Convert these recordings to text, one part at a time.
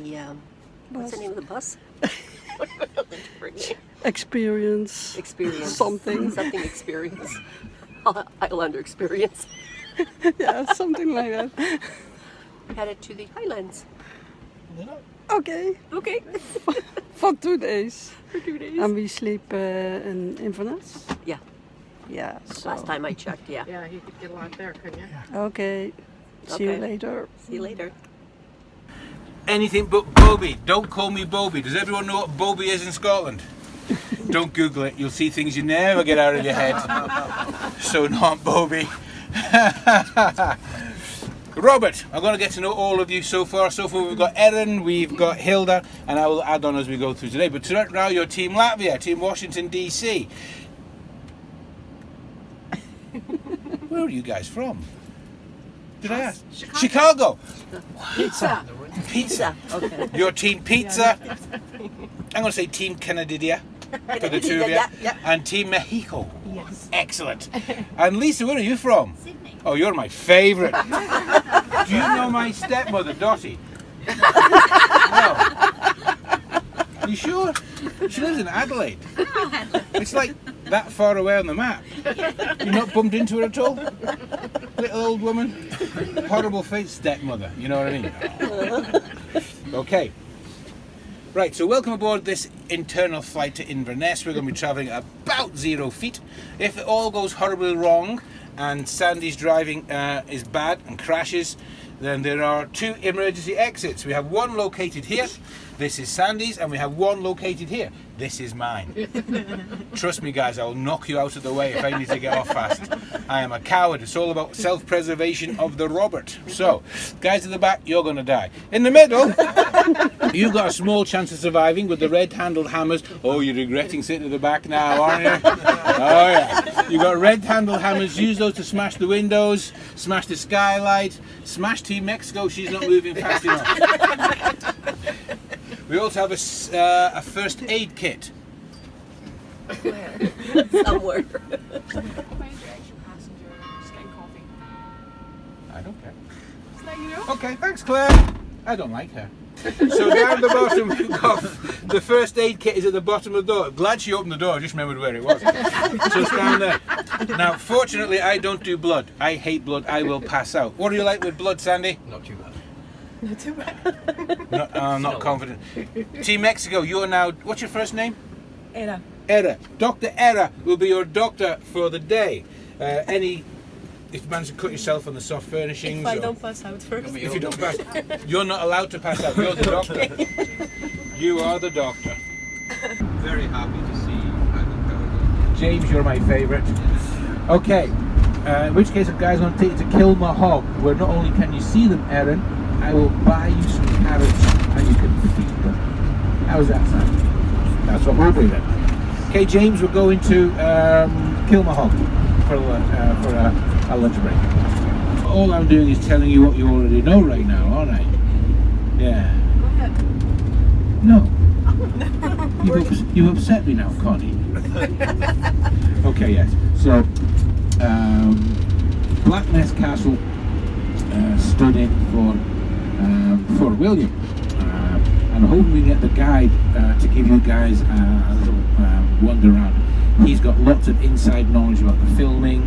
the, what's the name of the bus? Experience. Something. Something experience. Outlander experience. Yeah, something like that. Headed to the Highlands. Okay. Okay. For 2 days. For 2 days. And we sleep in Inverness? Yeah. Yeah, so. Last time I checked, yeah. Yeah, you could get a lot there, couldn't you? Okay. See you later. See you later. Anything but Bobby. Don't call me Bobby. Does everyone know what Bobby is in Scotland? Don't Google it. You'll see things you never get out of your head. So not Bobby. Robert, I'm going to get to know all of you so far. So far we've got Erin, we've got Hilda, and I will add on as we go through today. But tonight now you're Team Latvia, Team Washington DC. Where are you guys from? Did I ask? Chicago. Pizza. Pizza. Okay. Your Team Pizza. I'm going to say Team Canadidia for the two of you. Yeah. And Team Mexico. Yes. Excellent. And Lisa, where are you from? Sydney. Oh, you're my favourite. Do you know my stepmother, Dottie? No. You sure? She lives in Adelaide. It's like that far away on the map. You're not bumped into her at all? Little old woman. Horrible face stepmother, you know what I mean? Okay. Right, so welcome aboard this internal flight to Inverness. We're going to be travelling at about 0 feet. If it all goes horribly wrong and Sandy's driving is bad and crashes, then there are 2 emergency exits. We have one located here. This is Sandy's, and we have one located here. This is mine. Trust me, guys, I will knock you out of the way if I need to get off fast. I am a coward. It's all about self-preservation of the Robert. So, guys at the back, you're going to die. In the middle, you've got a small chance of surviving with the red-handled hammers. Oh, you're regretting sitting at the back now, aren't you? Oh, yeah. You've got red-handled hammers. Use those to smash the windows, smash the skylight, smash Team Mexico. She's not moving fast enough. We also have a first aid kit. Where? Somewhere. My interaction passenger is getting coffee. I don't care. Just let you know. Okay, thanks, Claire. I don't like her. So down the bottom, we've got the first aid kit is at the bottom of the door. Glad she opened the door, I just remembered where it was. So it's down there. Now, fortunately, I don't do blood. I hate blood. I will pass out. What do you like with blood, Sandy? Not too bad. Not too bad. I'm not confident. Team Mexico, you are now, what's your first name? Era. Era. Dr. Era will be your doctor for the day. If you manage to cut yourself on the soft furnishings. If I or- don't pass out first. If you don't pass, you're not allowed to pass out. You're the doctor. You are the doctor. Very happy to see you. James, you're my favourite. Okay. In which case, if guys want to take you to Kilmahog, where not only can you see them, Erin, I will buy you some carrots and you can feed them. How's that sound? That's what we'll do then. Okay, James, we're going to Kilmahog for a lunch break. All I'm doing is telling you what you already know right now, aren't I? Yeah. Go ahead. No. You've upset me now, Connie. Okay, yes. So, Blackness Castle stood in for William. And I'm hoping we get the guide to give you guys a little wander around. He's got lots of inside knowledge about the filming,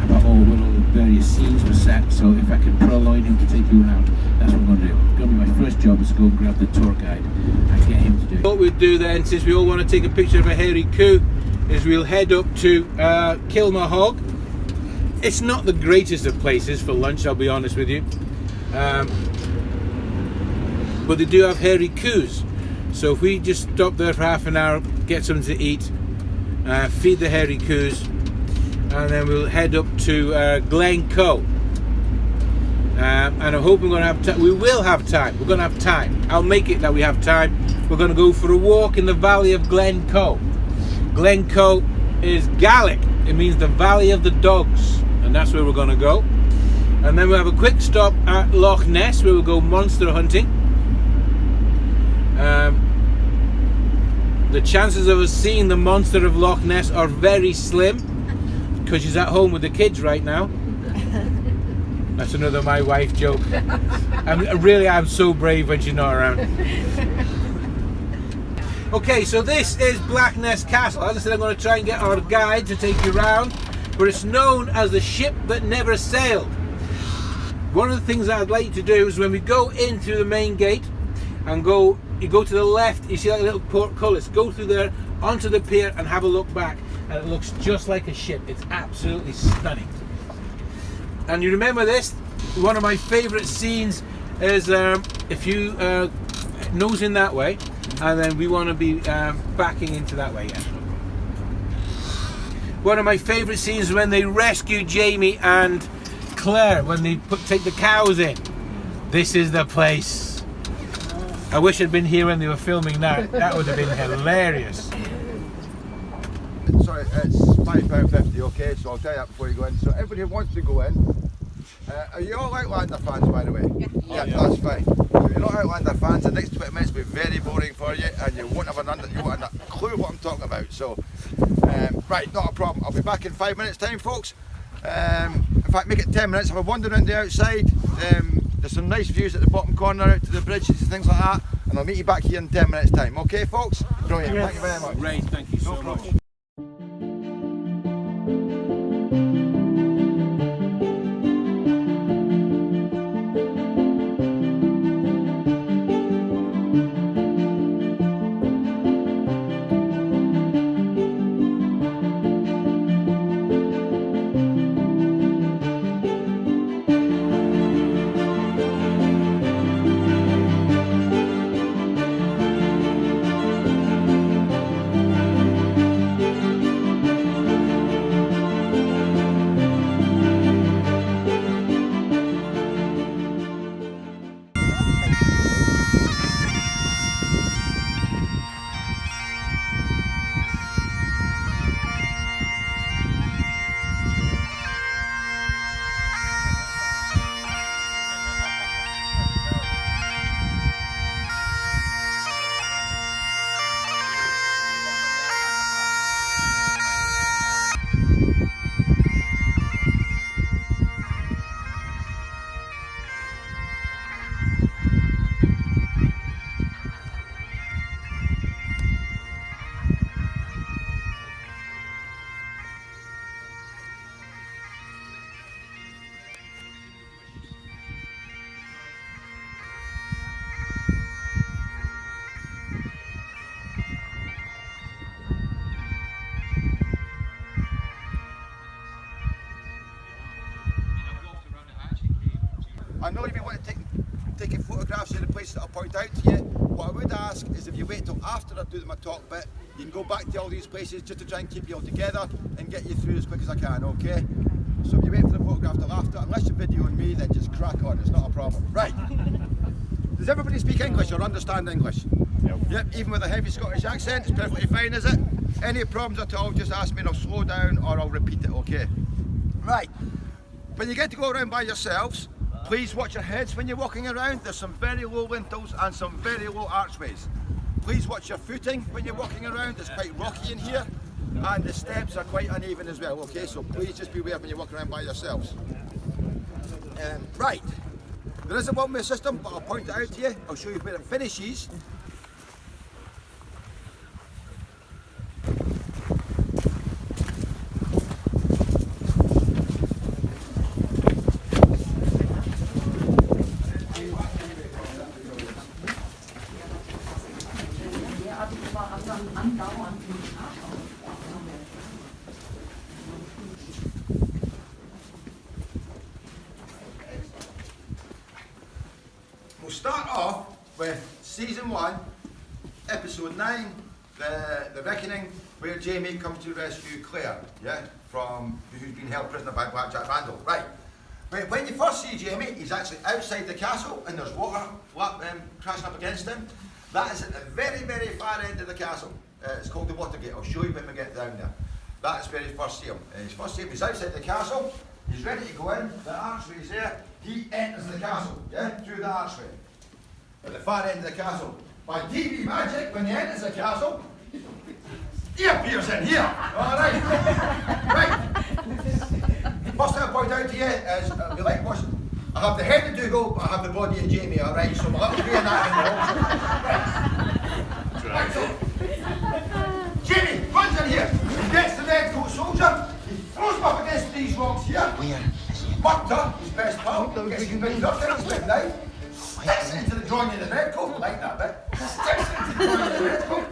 about where all the various scenes were set. So if I can purloin him to take you around, that's what I'm going to do. It's going to be my first job is to go and grab the tour guide and get him to do it. What we'll do then, since we all want to take a picture of a hairy coo, is we'll head up to Kilmahog. It's not the greatest of places for lunch, I'll be honest with you. But they do have hairy coos. So if we just stop there for half an hour, get something to eat, feed the hairy coos, and then we'll head up to Glencoe. And I'm hoping we're going to have time. We will have time. We're going to have time. I'll make it that we have time. We're going to go for a walk in the valley of Glencoe. Glencoe is Gaelic. It means the valley of the dogs. And that's where we're going to go. And then we'll have a quick stop at Loch Ness where we'll go monster hunting. The chances of us seeing the monster of Loch Ness are very slim because she's at home with the kids right now. That's another my wife joke. I'm so brave when she's not around. Okay, so this is Blackness Castle. As I said, I'm going to try and get our guide to take you around, but it's known as the ship that never sailed. One of the things that I'd like you to do is when we go in through the main gate and you go to the left, you see that little portcullis, go through there onto the pier and have a look back, and it looks just like a ship. It's absolutely stunning. And you remember this, one of my favourite scenes is if you nose in that way, and then we want to be backing into that way. Yeah. One of my favourite scenes is when they rescue Jamie and Claire, when they take the cows in. This is the place. I wish I'd been here when they were filming that. That would have been hilarious. Sorry, it's £5.50, okay, so I'll tell you that before you go in. So everybody who wants to go in, are you all Outlander fans, by the way? Yeah, that's fine. If you're not Outlander fans, the next 20 minutes will be very boring for you, and you won't have a clue what I'm talking about. So, right, not a problem. I'll be back in 5 minutes' time, folks. In fact, make it 10 minutes. Have a wander around the outside. There's some nice views at the bottom corner out to the bridges and things like that, and I'll meet you back here in 10 minutes' time. Okay, folks? Brilliant. Yes. Thank you very much. Ray, thank you so much. I know you want to taking photographs of the places that I'll point out to you. What I would ask is if you wait till after I do my talk bit, you can go back to all these places just to try and keep you all together and get you through as quick as I can, okay? So if you wait for the photograph till after, unless you're videoing me, then just crack on, it's not a problem. Right. Does everybody speak English or understand English? Yep, even with a heavy Scottish accent, it's perfectly fine, is it? Any problems at all, just ask me and I'll slow down or I'll repeat it, okay? Right. When you get to go around by yourselves, please watch your heads when you're walking around. There's some very low lintels and some very low archways. Please watch your footing when you're walking around. It's quite rocky in here and the steps are quite uneven as well, okay? So please just beware when you walk around by yourselves. Right, there is a one-way system, but I'll point it out to you. I'll show you where it finishes. We'll start off with season 1, episode 9, the reckoning, where Jamie comes to rescue Claire, yeah, from who's been held prisoner by Blackjack Randall. Right. When you first see Jamie, he's actually outside the castle and there's water crashing up against him. That is at the very, very far end of the castle. It's called the Watergate. I'll show you when we get down there. That is where you first see him. He's outside the castle. He's ready to go in. The archway is there. He enters the castle, yeah, through the archway. At the far end of the castle. By TV magic, when he enters the castle, he appears in here. Alright. Right. First thing I point out to you is we like watching I have the head of Dougal, but I have the body of Jamie, alright? So we'll have to be in that in the right, so Jamie runs in here, he gets the red coat soldier, he throws him up against these rocks here. Where? Buckter, his best pal, gets his big duck in his big knife, sticks it into the groin of the red coat, I like that bit, sticks it into the groin of the red coat,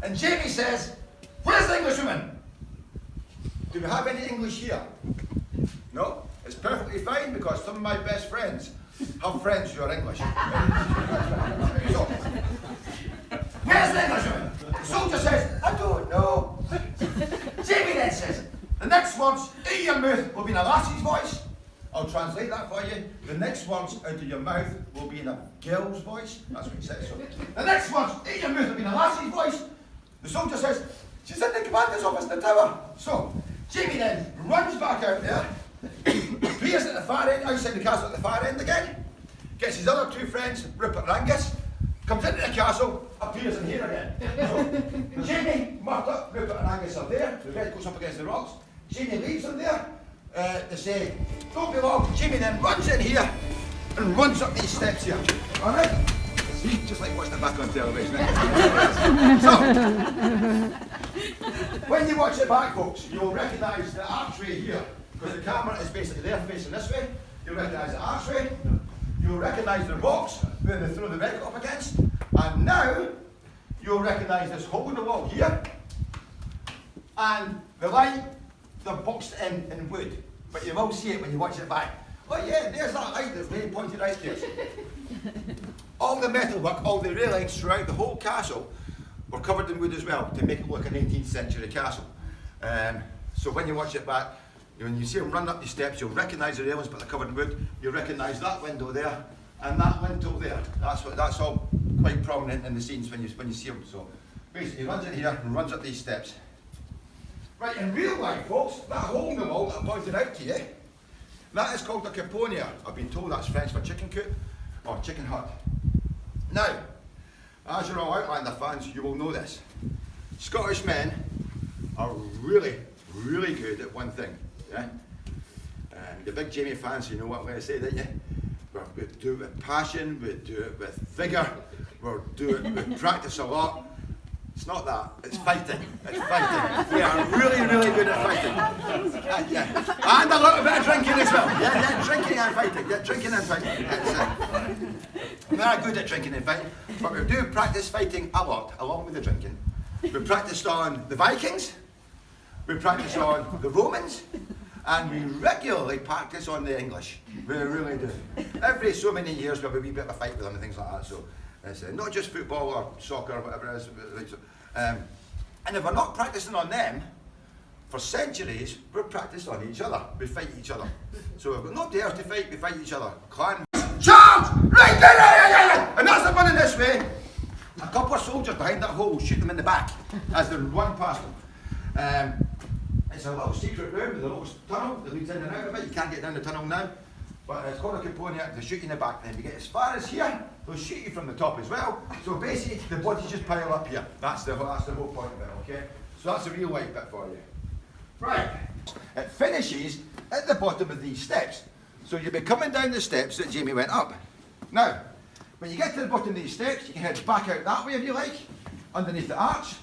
and Jamie says, "Where's the Englishwoman? Do we have any English here?" No, it's perfectly fine because some of my best friends have friends who are English. So, where's the Englishwoman? The soldier says, "I don't know." Jamie then says, "The next words out of your mouth will be in a lassie's voice." I'll translate that for you. The next words out of your mouth will be in a girl's voice. That's what he says. So, the next words out of your mouth will be in a lassie's voice. The soldier says, "She's in the commander's office in the tower." So, Jamie then runs back out there, appears at the far end, outside the castle at the far end again, gets his other two friends, Rupert and Angus, comes into the castle, appears in here again. So, Jamie, Martha, Rupert and Angus are there, the red goes up against the rocks, Jamie leaves them there, they say, "Don't be long." Jamie then runs in here and runs up these steps here. Alright? See, just like watching it back on television. So, when you watch it back, folks, you'll recognise the archway here, because the camera is basically there facing this way. You'll recognise the archway, you'll recognise the rocks where they throw the red up against, and now you'll recognise this hole in the wall here, and the light, they're boxed in wood, but you will see it when you watch it back. Oh yeah, there's that light that's being pointed out to us. All the metalwork, all the railings throughout the whole castle were covered in wood as well to make it look an 18th century castle. So when you watch it back, when you see them run up the steps, you'll recognise the railings, but they're covered in wood. You'll recognise that window there and that window there. That's all quite prominent in the scenes when you see them. So basically, he runs in here and runs up these steps. Right, in real life, folks, that hole in the wall that I pointed out to you, that is called a caponnière. I've been told that's French for chicken coop or chicken hut. Now, as you're all Outlander fans, you will know this. Scottish men are really, really good at one thing. Yeah? You're big Jamie fans, so you know what I'm going to say, don't you? We do it with passion, we do it with vigour, we practice a lot. It's not that, it's fighting. It's fighting. We are really, really good at fighting. Yeah. And a little bit of drinking as well. Yeah, drinking and fighting. Yeah, drinking and fighting. We are good at drinking and fighting, but we do practice fighting a lot, along with the drinking. We practiced on the Vikings, we practice on the Romans, and we regularly practice on the English. We really do. Every so many years we have a wee bit of a fight with them and things like that. So it's not just football or soccer or whatever it is. And if we're not practicing on them, for centuries, we're practicing on each other. We fight each other. So we've got nobody else to fight, we fight each other. Clan. Charge! Right there! And that's them running this way. A couple of soldiers behind that hole shoot them in the back as they run past them. It's a little secret room with a little tunnel that leads in and out of it. You can't get down the tunnel now. But it's called a caponnière. They shoot you in the back. Then you get as far as here, they'll shoot you from the top as well. So basically, the bodies just pile up here. That's the whole point of it, okay? So that's a real life bit for you. Right. It finishes at the bottom of these steps. So you'll be coming down the steps that Jamie went up. Now, when you get to the bottom of these steps, you can head back out that way if you like, underneath the arch,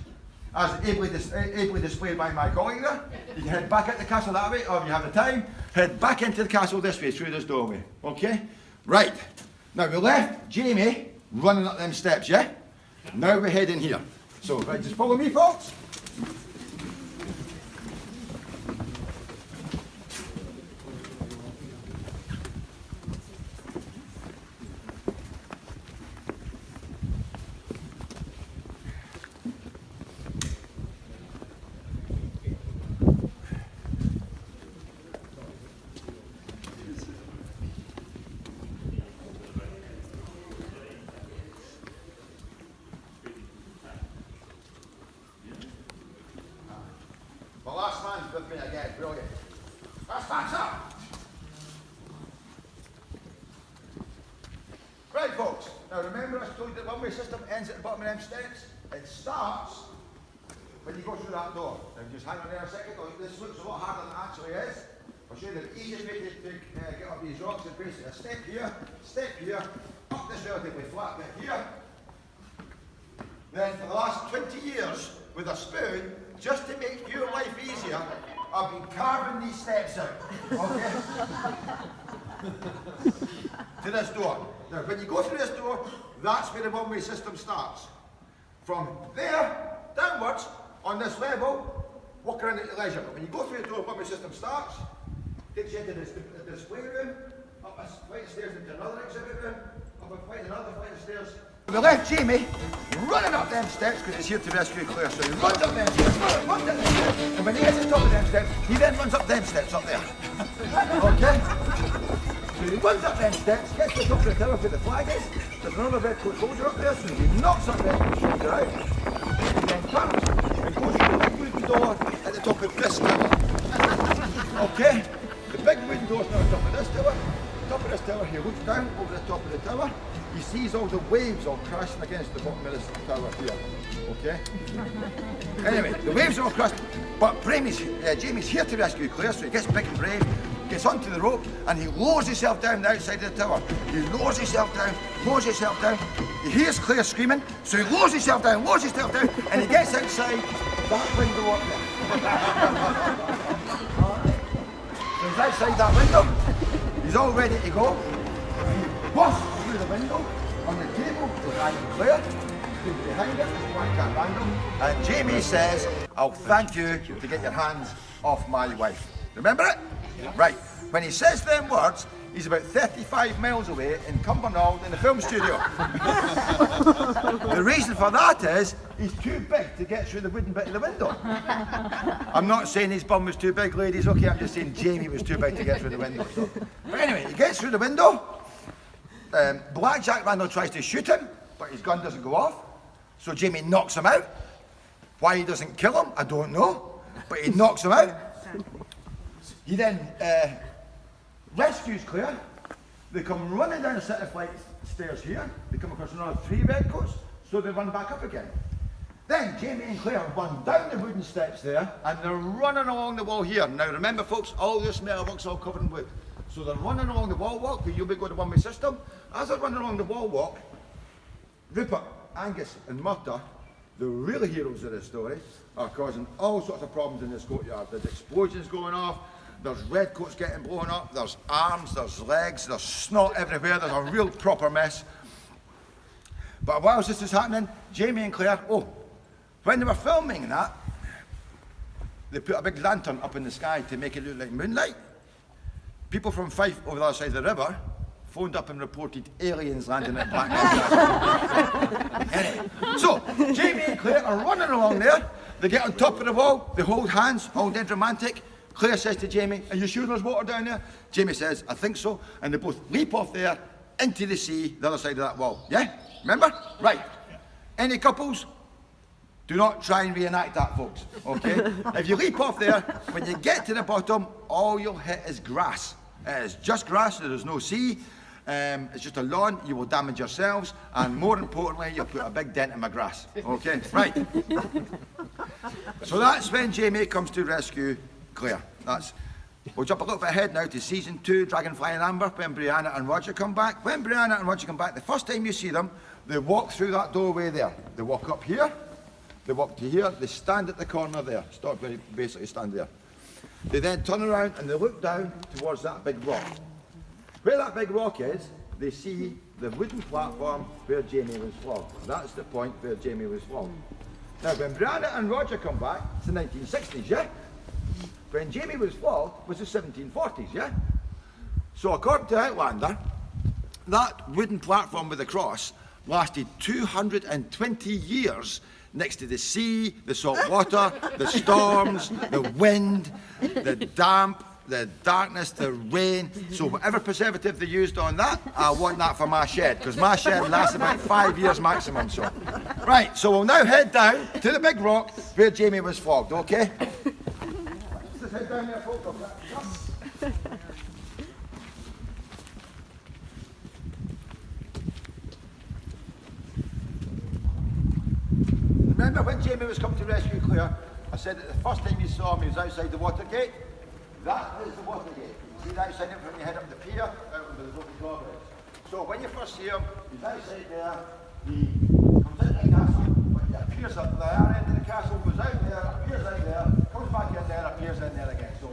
as ably displayed by my colleague there. You can head back out the castle that way, or if you have the time, head back into the castle this way, through this doorway. Okay? Right. Now we left Jamie running up them steps, yeah? Now we're heading here. So, right, just follow me, folks. The last man's with me again, brilliant. Last man's up! Right, folks, now remember I told you the one-way system ends at the bottom of them steps? It starts when you go through that door. Now just hang on there a second, this looks a lot harder than it actually is. I'll show you the easiest way to get up these rocks is basically a step here, up this relatively flat bit here. Then for the last 20 years, with a spoon, just to make your life easier, I've been carving these steps out, okay? To this door. Now, when you go through this door, that's where the one-way system starts. From there, downwards, on this level, walk around at your leisure. But when you go through the door, one-way system starts, takes you into the display room, up a flight of stairs into another exhibit room, up a flight, another flight of stairs. We left Jamie running up them steps because he's here to rescue Claire. So he runs up them steps, runs up them steps, and when he gets to the top of them steps, he then runs up them steps up there. Okay? So he runs up them steps, gets to the top of the tower where the flag is. There's another red coat soldier up there, so he knocks up red coat soldier out. He then comes and goes through the big wooden door at the top of this tower. Okay? The big wooden door's now on top of this tower. Top of this tower, he looks down over the top of the tower. He sees all the waves all crashing against the bottom of this tower here. Okay? Anyway, the waves are all crashing, but Jamie's here to rescue Claire, so he gets big and brave, gets onto the rope, and he lowers himself down the outside of the tower. He lowers himself down. He hears Claire screaming, so he lowers himself down, and he gets outside that window up there. So he's outside that window. He's all ready to go. He busts through the window on the table with Claire. He's behind it, there's one cat random. And Jamie says, I'll thank you to get your hands off my wife. Remember it? Yeah. Right. When he says them words, he's about 35 miles away in Cumbernauld in the film studio. The reason for that is he's too big to get through the wooden bit of the window. I'm not saying his bum was too big, ladies, okay? I'm just saying Jamie was too big to get through the window. So. But anyway, he gets through the window. Black Jack Randall tries to shoot him, but his gun doesn't go off. So Jamie knocks him out. Why he doesn't kill him, I don't know. But he knocks him out. He then rescues Claire. They come running down a set of flight stairs here. They come across another 3 redcoats, so they run back up again. Then Jamie and Claire run down the wooden steps there, and they're running along the wall here. Now remember folks, all this metal work's all covered in wood. So they're running along the wall walk, where you'll be going to one-way system. As they're running along the wall walk, Rupert, Angus and Murta, the real heroes of this story, are causing all sorts of problems in this courtyard. There's explosions going off, there's redcoats getting blown up, there's arms, there's legs, there's snot everywhere, there's a real proper mess. But whilst this is happening, Jamie and Claire, when they were filming that, they put a big lantern up in the sky to make it look like moonlight. People from Fife over the other side of the river phoned up and reported aliens landing at Black Mountain. Anyway, so Jamie and Claire are running along there. They get on top of the wall, they hold hands, all dead romantic. Claire says to Jamie, are you sure there's water down there? Jamie says, I think so. And they both leap off there into the sea, the other side of that wall. Yeah? Remember? Right. Any couples? Do not try and reenact that, folks. Okay? If you leap off there, when you get to the bottom, all you'll hit is grass. It is just grass, there's no sea. It's just a lawn, you will damage yourselves, and more importantly, you'll put a big dent in my grass. Okay? Right. So that's when Jamie comes to rescue Claire. We'll jump a little bit ahead now to season 2, Dragonfly and Amber, when Brianna and Roger come back. When Brianna and Roger come back, the first time you see them, they walk through that doorway there. They walk up here, they walk to here, they stand at the corner there. Stop, basically stand there. They then turn around and they look down towards that big rock. Where that big rock is, they see the wooden platform where Jamie was flogged. That's the point where Jamie was flogged. Now, when Brianna and Roger come back, it's the 1960s, yeah? When Jamie was flogged was the 1740s, yeah? So according to Outlander, that wooden platform with the cross lasted 220 years next to the sea, the salt water, the storms, the wind, the damp, the darkness, the rain. So whatever preservative they used on that, I want that for my shed, because my shed lasts about 5 years maximum. So, right, so we'll now head down to the big rock where Jamie was flogged, okay? Let's head down there, folks. Remember when Jamie was coming to rescue Claire, I said that the first time you saw him, he was outside the water gate. That is the water gate. You see that outside it when you head up the pier, out where the local drawbridge. So when you first see him, he's outside there, he comes into the castle, but he appears at the other end of the castle, goes out there, appears out there, comes back in there, appears in there again. So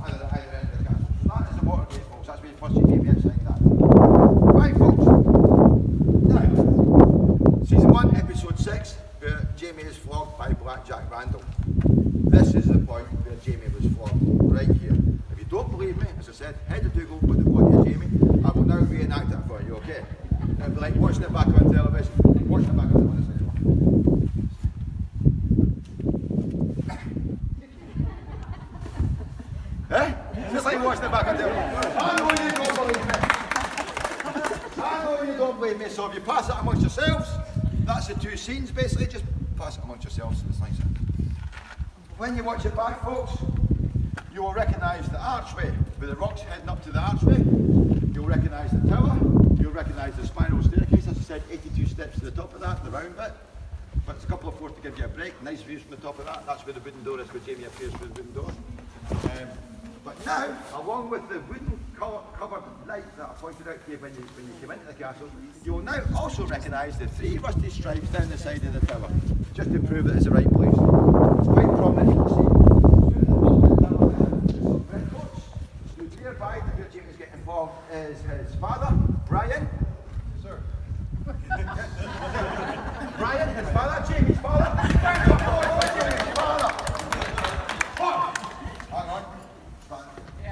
either end of the castle. So that is the water gate, folks. That's where you first see Jamie outside that. Right, folks. Now, season 1, episode 6, where Jamie is flogged by Black Jack Randall. This is the point where Jamie was flogged, right here. If you don't believe me, as I said, head to Google, put the body of Jamie. I will now reenact it for you, okay? It'll be like watching it back on television. Watching it back on television. Eh? Just like watching it back on television. I know you don't believe me. I know you don't believe me, so if you pass it amongst yourselves, that's the two scenes basically, just pass it amongst yourselves. It's like that. When you watch it back, folks, you will recognise the archway with the rocks heading up to the archway. You'll recognise the tower. You'll recognise the spiral staircase. As I said, 82 steps to the top of that, the round bit. But it's a couple of floors to give you a break. Nice views from the top of that. That's where the wooden door is, where Jamie appears through the wooden door. But now, along with the wooden covered light that I pointed out to you when you came into the castle, you will now also recognise the 3 rusty stripes down the side of the tower, just to prove that it's the right place. It's quite prominent, you can see. Stood nearby to where Jamie's getting involved is his father, Brian. Sir. Brian, his father, Jamie's father. Round of applause for Jamie's father. What? Hang on.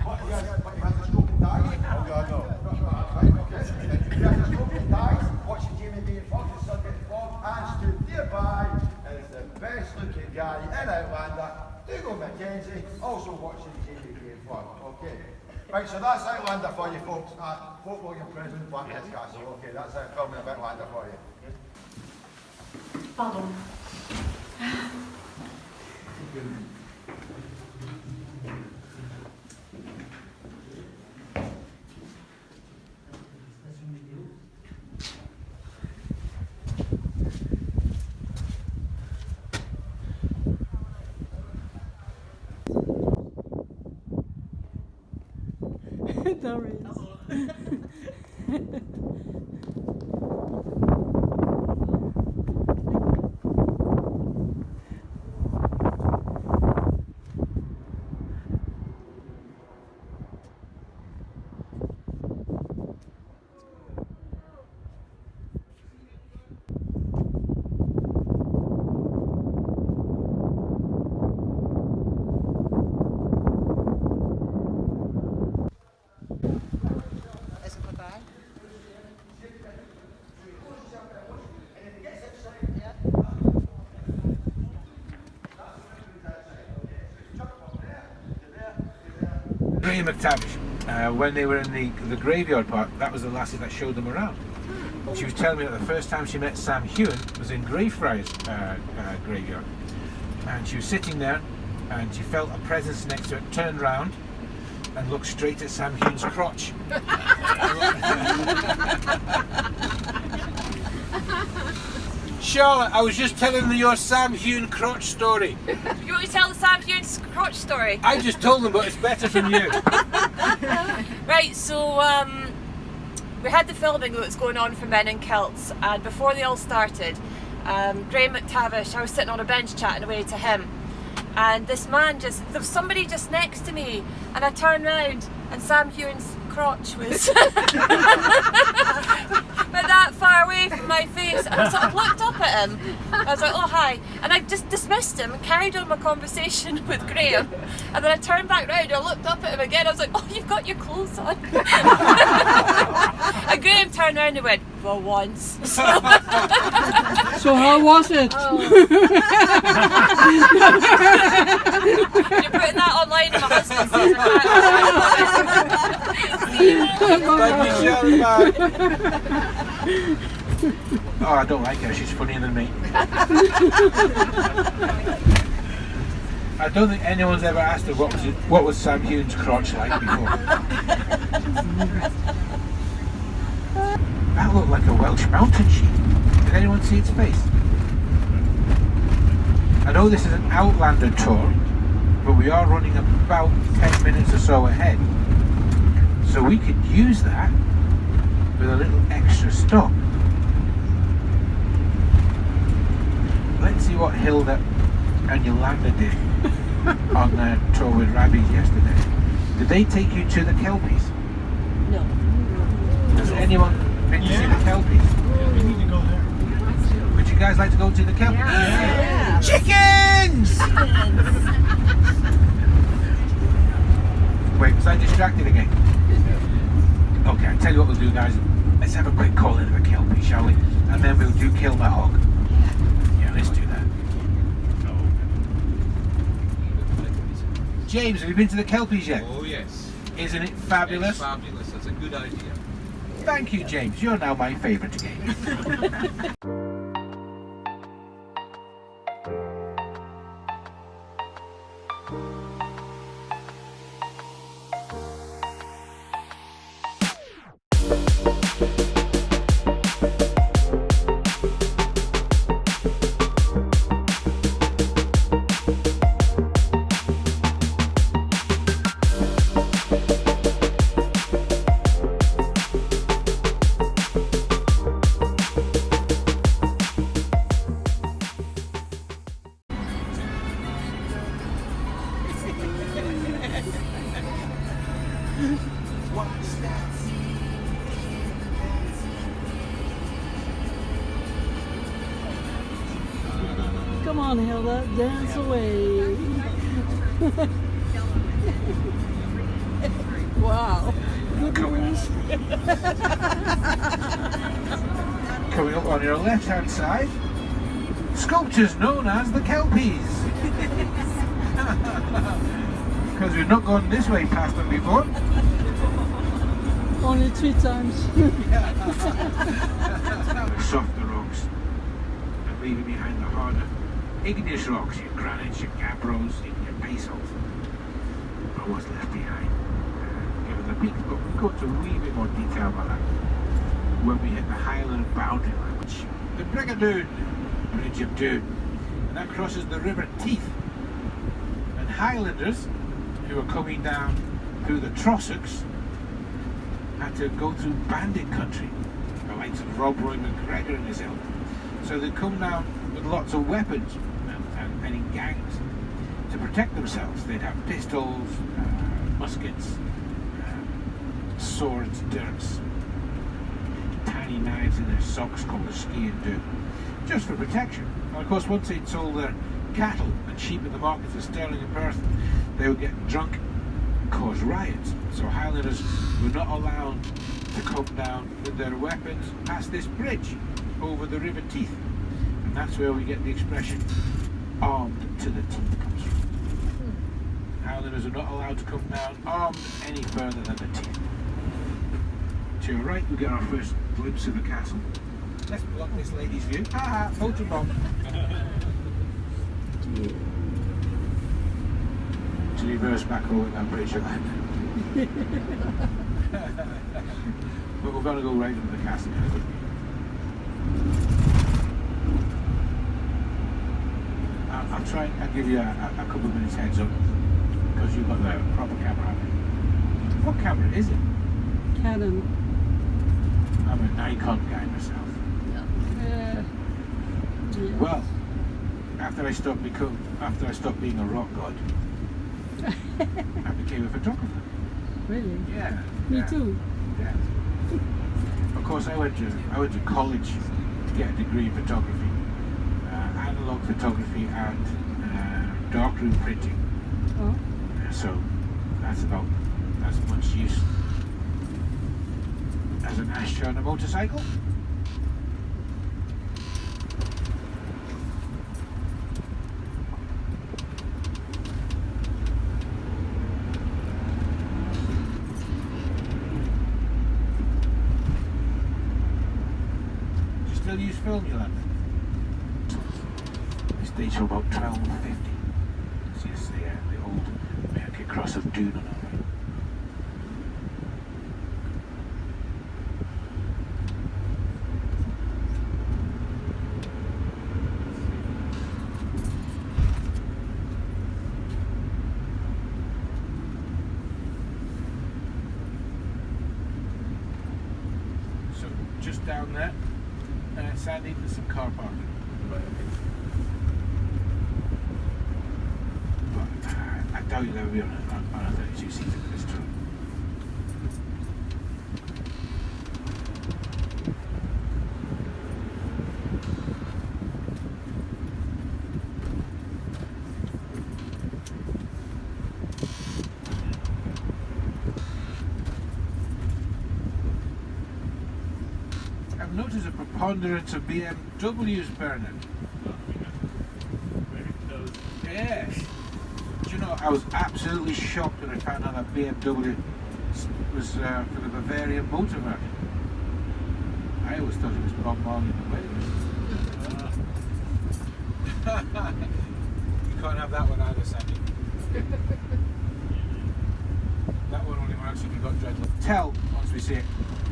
What, he has a stroke and dies? Oh God, no. Right, okay. He has a stroke and dies, watching Jamie being flogged, his son getting flogged, and stood nearby is the best looking guy in Outlander, Dougal Mackenzie, also watching Jamie being flogged. Okay. Right, so that's Outlander for you folks at Fort William Prison, Blackheath Castle. Okay, that's our filming of Outlander for you. Pardon. There is. Graham McTavish, when they were in the graveyard part, that was the lassie that showed them around. She was telling me that the first time she met Sam Hewen was in Greyfriars graveyard. And she was sitting there and she felt a presence next to it, turned round and looked straight at Sam Hewen's crotch. Charlotte, I was just telling your Sam Hewen crotch story. You want me to tell the Sam Hewen's crotch story? I just told them, but it's better from you. Right, so we had the filming that was going on for Men in Kilts, and before they all started, Graham McTavish, I was sitting on a bench chatting away to him, and this man there was somebody just next to me, and I turned round and Sam Hewen's crotch was but that far away from my face, and I sort of looked up at him. I was like, oh hi, and I just dismissed him and carried on my conversation with Graham, and then I turned back round and I looked up at him again. I was like, oh, you've got your clothes on. And Graham turned around and went, for once. So how was it? Oh. You're putting that online and my husband says Thank you, Charlotte. Oh, I don't like her. She's funnier than me. I don't think anyone's ever asked her what was Sam Hewen's crotch like before. That looked like a Welsh mountain sheep. Did anyone see its face? I know this is an Outlander tour, but we are running about 10 minutes or so ahead. So we could use that with a little extra stop. Let's see what Hilda and Yolanda did on their tour with Rabbies yesterday. Did they take you to the Kelpies? No. Has anyone been to see the Kelpies? We need to go there. Would you guys like to go to the Kelpies? Yeah. Chickens! Wait, was I distracted again? Okay, I'll tell you what we'll do, guys. Let's have a quick call into the Kelpie, shall we? And then we'll do Kill My Hog. Yeah, let's do that. James, have you been to the Kelpies yet? Oh yes. Isn't it fabulous? It's fabulous. That's a good idea. Thank you, James. You're now my favourite again. Come on, Hilda, dance away. Wow. Coming up on your left-hand side, sculptures known as the Kelpies. Because we've not gone this way past them before. Only 3 times. Softer rocks and leaving behind the harder igneous rocks, your granites, your gabbros, your basalts. But what's left behind? Give it a peek, but we'll go into a wee bit more detail about that when we hit the Higland boundary line, which the Brigadoon, Bridge of Doon, and that crosses the River Teith. And Highlanders who are coming down through the Trossachs had to go through bandit country, the likes of Rob Roy McGregor and his ilk. So they come down with lots of weapons and in gangs to protect themselves. They'd have pistols, muskets, swords, dirks, tiny knives in their socks called a ski and do, just for protection. And of course, once they'd sold their cattle and sheep in the markets of Stirling and Perth, they would get drunk and cause riots. So Highlanders were not allowed to come down with their weapons past this bridge over the River Teith. And that's where we get the expression armed to the teeth comes from. Highlanders are not allowed to come down armed any further than the teeth. To your right we get our first glimpse of the castle. Let's block this lady's view. Haha, photo bomb. To reverse back over that bridge around. But we're going to go right into the castle. I'll try and give you a couple of minutes heads up because you've got the proper camera. What camera is it? Canon. I'm a Nikon guy myself. Yeah. Well, after I stopped being a rock god, I became a photographer. Really? Yeah. Me yeah, too. Yeah. Of course, I went to college to get a degree in photography, analog photography and darkroom printing. Oh. So that's about as much use as an ashtray on a motorcycle. Do you still use film, Yolanda? This dates from about 1250. It's the old American Cross of Doon on our right. from there. Sandy, there's some car parking. Right, okay. But I doubt you'll ever be on a 32 seater for this truck. I've noticed a preponderance of BMWs, Bernard. Very close. Yes. Do you know, I was absolutely shocked when I found out that BMW was for the Bavarian Motorwerk. I always thought it was Bob Marley in the Wailers. You can't have that one either, Sandy. That one only works if you've got dreadlocks. Tell, once we see it,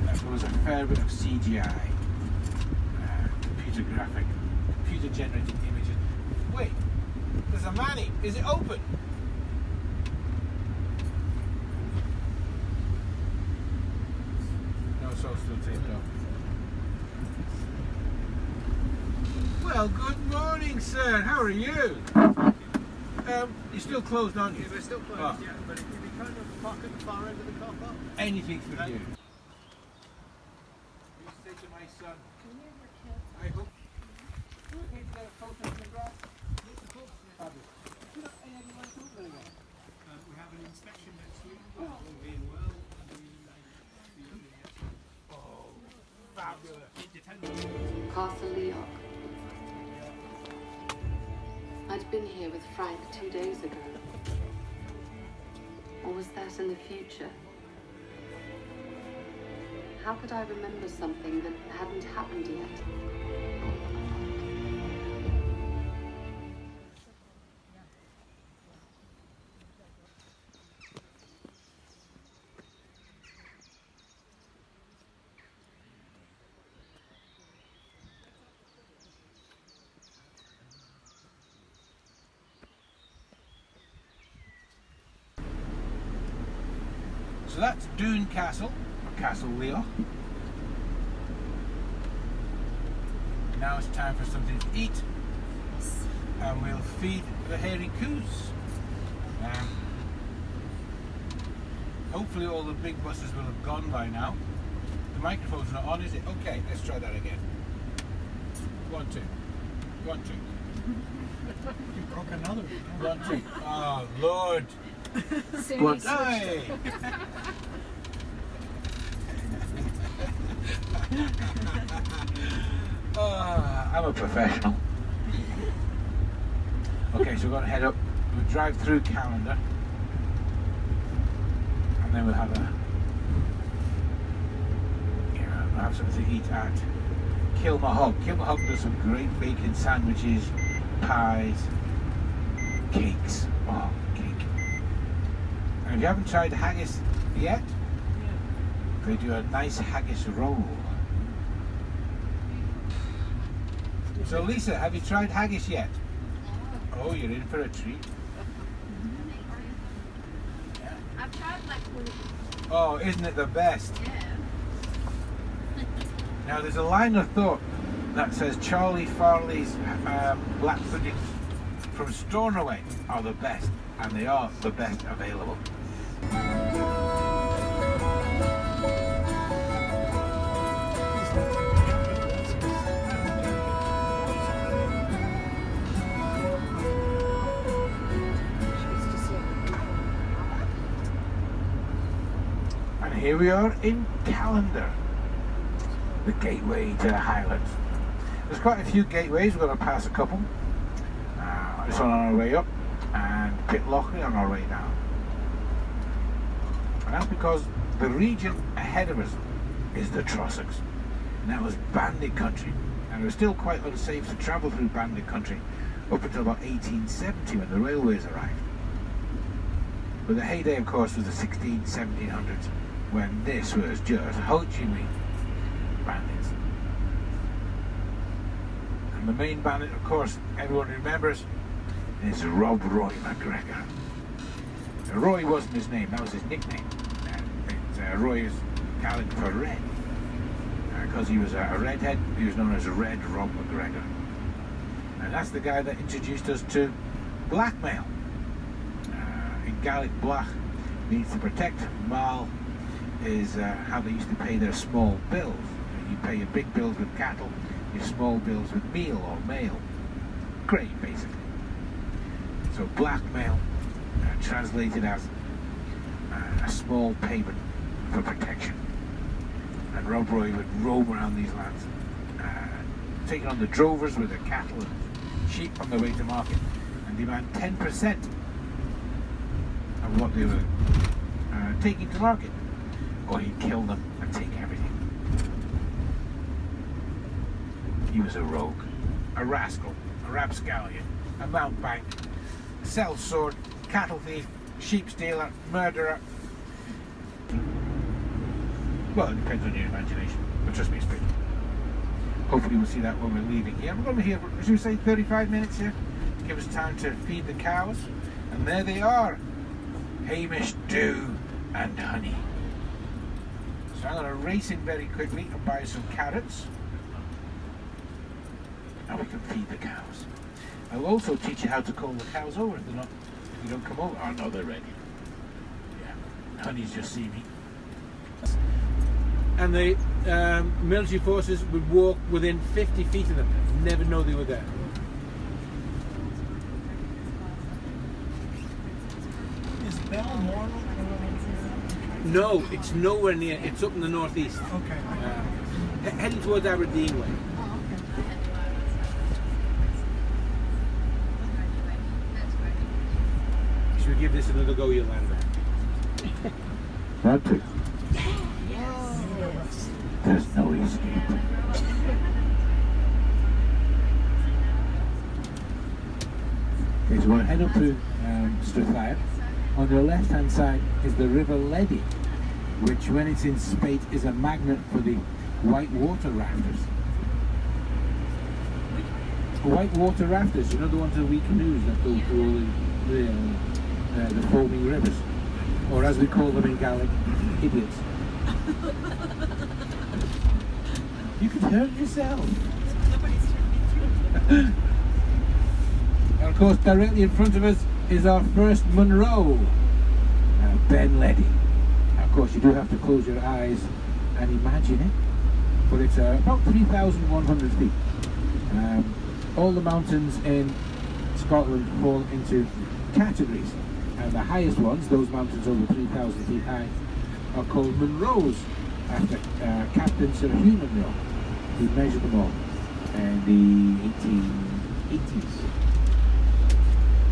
that there was a fair bit of CGI, computer graphic, computer generated images. Wait, there's a Manny. Is it open? No, so still taped up. Well, good morning, sir. How are you? You're still closed, aren't you? Yeah, we're still closed, Oh. yeah, but if you be kind of park at the far end of the car park. Anything for you. You say to my son, I hope. Okay, to get a photo of the grass. Fabulous. We have an inspection next week. All being well. Oh, fabulous. It depends. Castle Leoch. I'd been here with Frank 2 days ago. Or was that in the future? How could I remember something that hadn't happened yet? So that's Doon Castle, or Castle Leoch. Now it's time for something to eat. And we'll feed the hairy coos. Hopefully all the big buses will have gone by now. The microphone's not on, is it? Okay, let's try that again. 1, 2. 1, 2. You broke another one. 1, 2. Oh, Lord. What? Hey! I'm a professional. Okay, so we're going to head up. We'll drive through Calendar, and then we'll have we'll have something to eat at Kilmahog. Kilmahog does some great bacon sandwiches, pies, cakes. Oh, cake! And if you haven't tried haggis yet, they do a nice haggis roll. So Lisa, have you tried haggis yet? Oh, you're in for a treat. I've tried like one. Oh, isn't it the best? Yeah. Now there's a line of thought that says Charlie Farley's black puddings from Stornoway are the best, and they are the best available. And here we are in Calendar, the gateway to the Highlands. There's quite a few gateways, we're going to pass a couple. This one on our way up, and Pitlochry on our way down. And that's because the region ahead of us is the Trossachs. And that was bandit country. And it was still quite unsafe to travel through bandit country up until about 1870 when the railways arrived. But the heyday, of course, was the 1700s, when this was just Ho Chi Minh bandits. And the main bandit, of course, everyone remembers, is Rob Roy McGregor. Roy wasn't his name, that was his nickname. Roy is Gaelic for red. because he was a redhead. He was known as Red Rob McGregor. And that's the guy that introduced us to blackmail. In Gaelic, blach means to protect. Mal is how they used to pay their small bills. You pay your big bills with cattle, your small bills with meal or mail. Grain, basically. So blackmail, translated as a small payment for protection. And Rob Roy would roam around these lands, taking on the drovers with their cattle and sheep on their way to market, and demand 10% of what they were taking to market, or he'd kill them and take everything. He was a rogue, a rascal, a rapscallion, a mountebank, a sellsword, cattle thief, sheep stealer, murderer. Well, it depends on your imagination, but trust me, it's pretty. Hopefully we'll see that when we're leaving here. We're going to be here for, should we say, 35 minutes here? Give us time to feed the cows. And there they are. Hamish, dew and honey. So I'm going to race in very quickly and buy some carrots. And we can feed the cows. I'll also teach you how to call the cows over if you don't come over. Oh no, they're ready. Yeah, honey's just seen me. And the military forces would walk within 50 feet of them, never know they were there. Is Balmoral? No, it's nowhere near. It's up in the northeast. Okay. Heading towards Aberdeen way. Should we give this another go, Yolanda? That too. There's no escape. Okay, so we'll head up to Strathclyde. On your left hand side is the River Leddy, which when it's in spate is a magnet for the white water rafters. White water rafters, you know, the ones in wee canoes that go through all the foaming rivers, or as we call them in Gaelic, idiots. You could hurt yourself. And of course, directly in front of us is our first Munro, Ben Leddy. Of course, you do have to close your eyes and imagine it, but it's about 3,100 feet. All the mountains in Scotland fall into categories, and the highest ones, those mountains over 3,000 feet high, are called Munros, after Captain Sir Hugh Munro, who measured them all in the 1880s.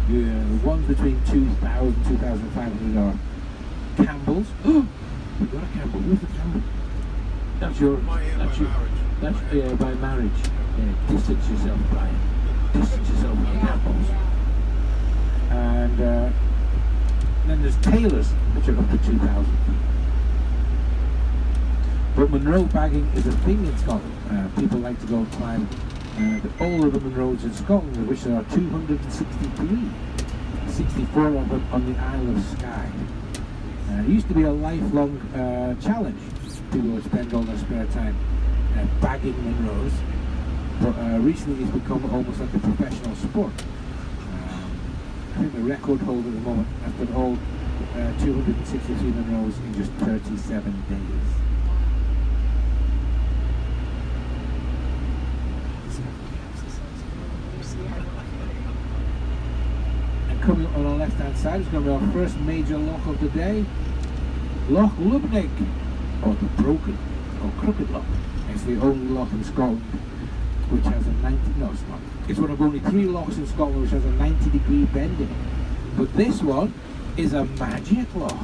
The ones between 2,000 and 2,500 are Campbell's. Oh, we got a Campbell. Who's the Campbell? That's your. That's your. That's by marriage. Distance yourself, Brian. Distance yourself from the Campbells. And then there's Taylor's, which are up to 2,000 feet. But Munro bagging is a thing in Scotland. People like to go and climb all of the Munros in Scotland, of which there are 263. 64 of them on the Isle of Skye. It used to be a lifelong challenge. People would spend all their spare time bagging Munros, but recently it's become almost like a professional sport. I think the record holder at the moment has done all 263 Munros in just 37 days. And coming on our left hand side is going to be our first major loch of the day, Loch Lubnaig, or the Broken, or Crooked Loch. It's the only loch in Scotland which has a 90, no it's not, it's one of only 3 lochs in Scotland which has a 90-degree bend in it. But this one is a magic loch.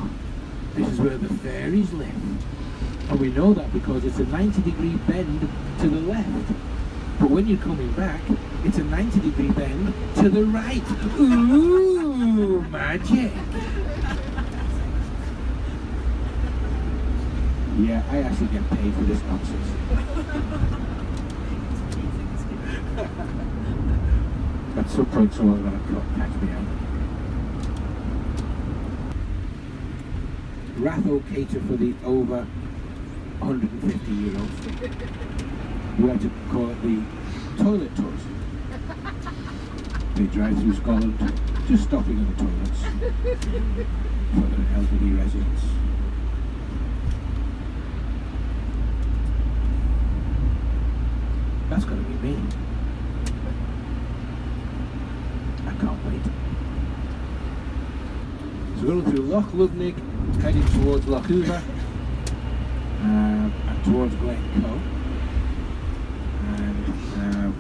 This is where the fairies live. And we know that because it's a 90-degree bend to the left. But when you're coming back, it's a 90-degree bend to the right. Ooh, magic. Yeah, I actually get paid for this nonsense. At some point someone's going to catch me out. Ratho cater for the over 150 euros. We like to call it the toilet tours. They drive through Scotland, just stopping at the toilets for their elderly residents. That's got to be me. I can't wait. So we're going through Loch Lubnig, heading towards Loch Uva, and towards Glencoe. And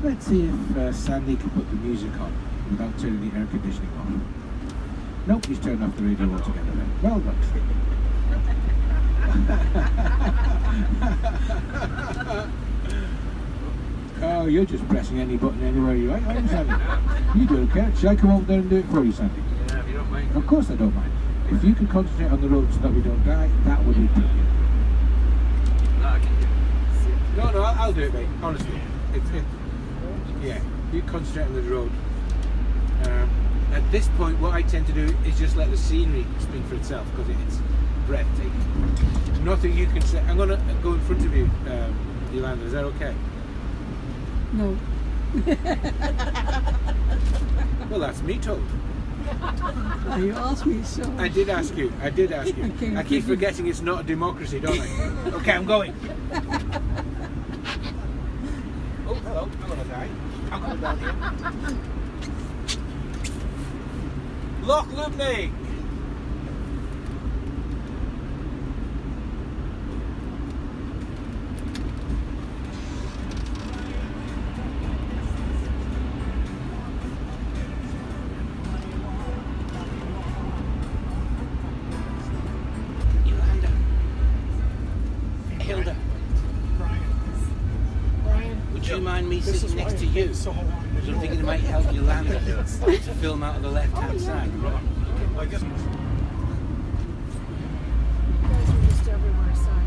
let's see if Sandy can put the music on without turning the air conditioning off. Nope, he's turned off the radio altogether then. Well done. Oh, you're just pressing any button anywhere you like, aren't you, Sandy? You don't care. Should I come over there and do it for you, Sandy? Yeah, if you don't mind. Of course I don't mind. If you could concentrate on the road so that we don't die, that would be brilliant. No, I can do it. No, I'll do it, mate. Honestly. Yeah, you concentrate on the road. At this point, what I tend to do is just let the scenery speak for itself because it's breathtaking. Nothing you can say. I'm going to go in front of you, Yolanda. Is that okay? No. Well, that's me told. You asked me so. I did ask you. Okay, I keep forgetting it's not a democracy, don't I? Okay, I'm going. Oh, hello. I'm going to die. I'm going down here. Loch Lubnig. Yolanda. Hilda. Brian, Would you mind me this is sitting why next to it you? takes so long. I'm thinking it might help Yolanda to film out of the left-hand side. I guess. You guys are just everywhere, son.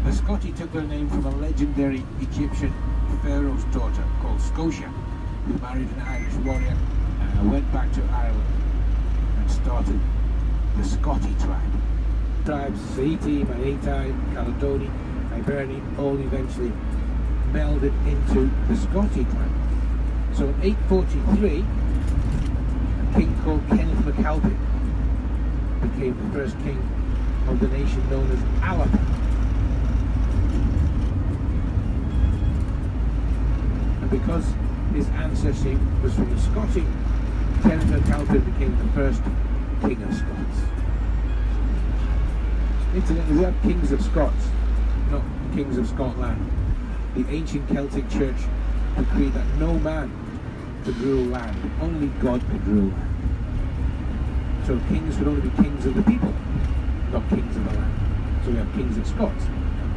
The Scotty took their name from a legendary Egyptian pharaoh's daughter called Scotia, who married an Irish warrior, went back to Ireland and started the Scotty tribe. Tribes, Saiti, Maetai, Caledoni, Hiberni, all eventually melded into the Scotty tribe. So in 843, a king called Kenneth MacAlpin became the first king of the nation known as Alba. And because his ancestry was from the Scotty, Kenneth MacAlpin became the first king of Scots. Incidentally, we have kings of Scots, not kings of Scotland. The ancient Celtic church decreed that no man could rule land, only God could rule land. So kings could only be kings of the people, not kings of the land. So we have kings of Scots,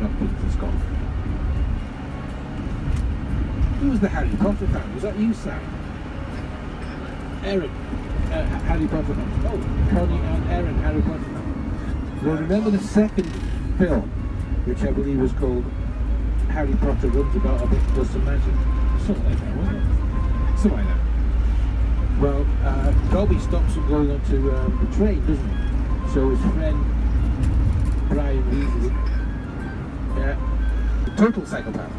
not kings of Scotland. Who was the Harry Potter fan? Was that you, Sam? Erin, Harry Potter fan. Oh, Connie and Erin, Harry Potter fan. Well, remember the second film, which I believe was called Harry Potter Runs About a Bit, Does Some Magic. Something like that, wasn't it? Something like that. Well, Dobby stops him going onto the train, doesn't he? So his friend Brian Weasley, the total psychopath.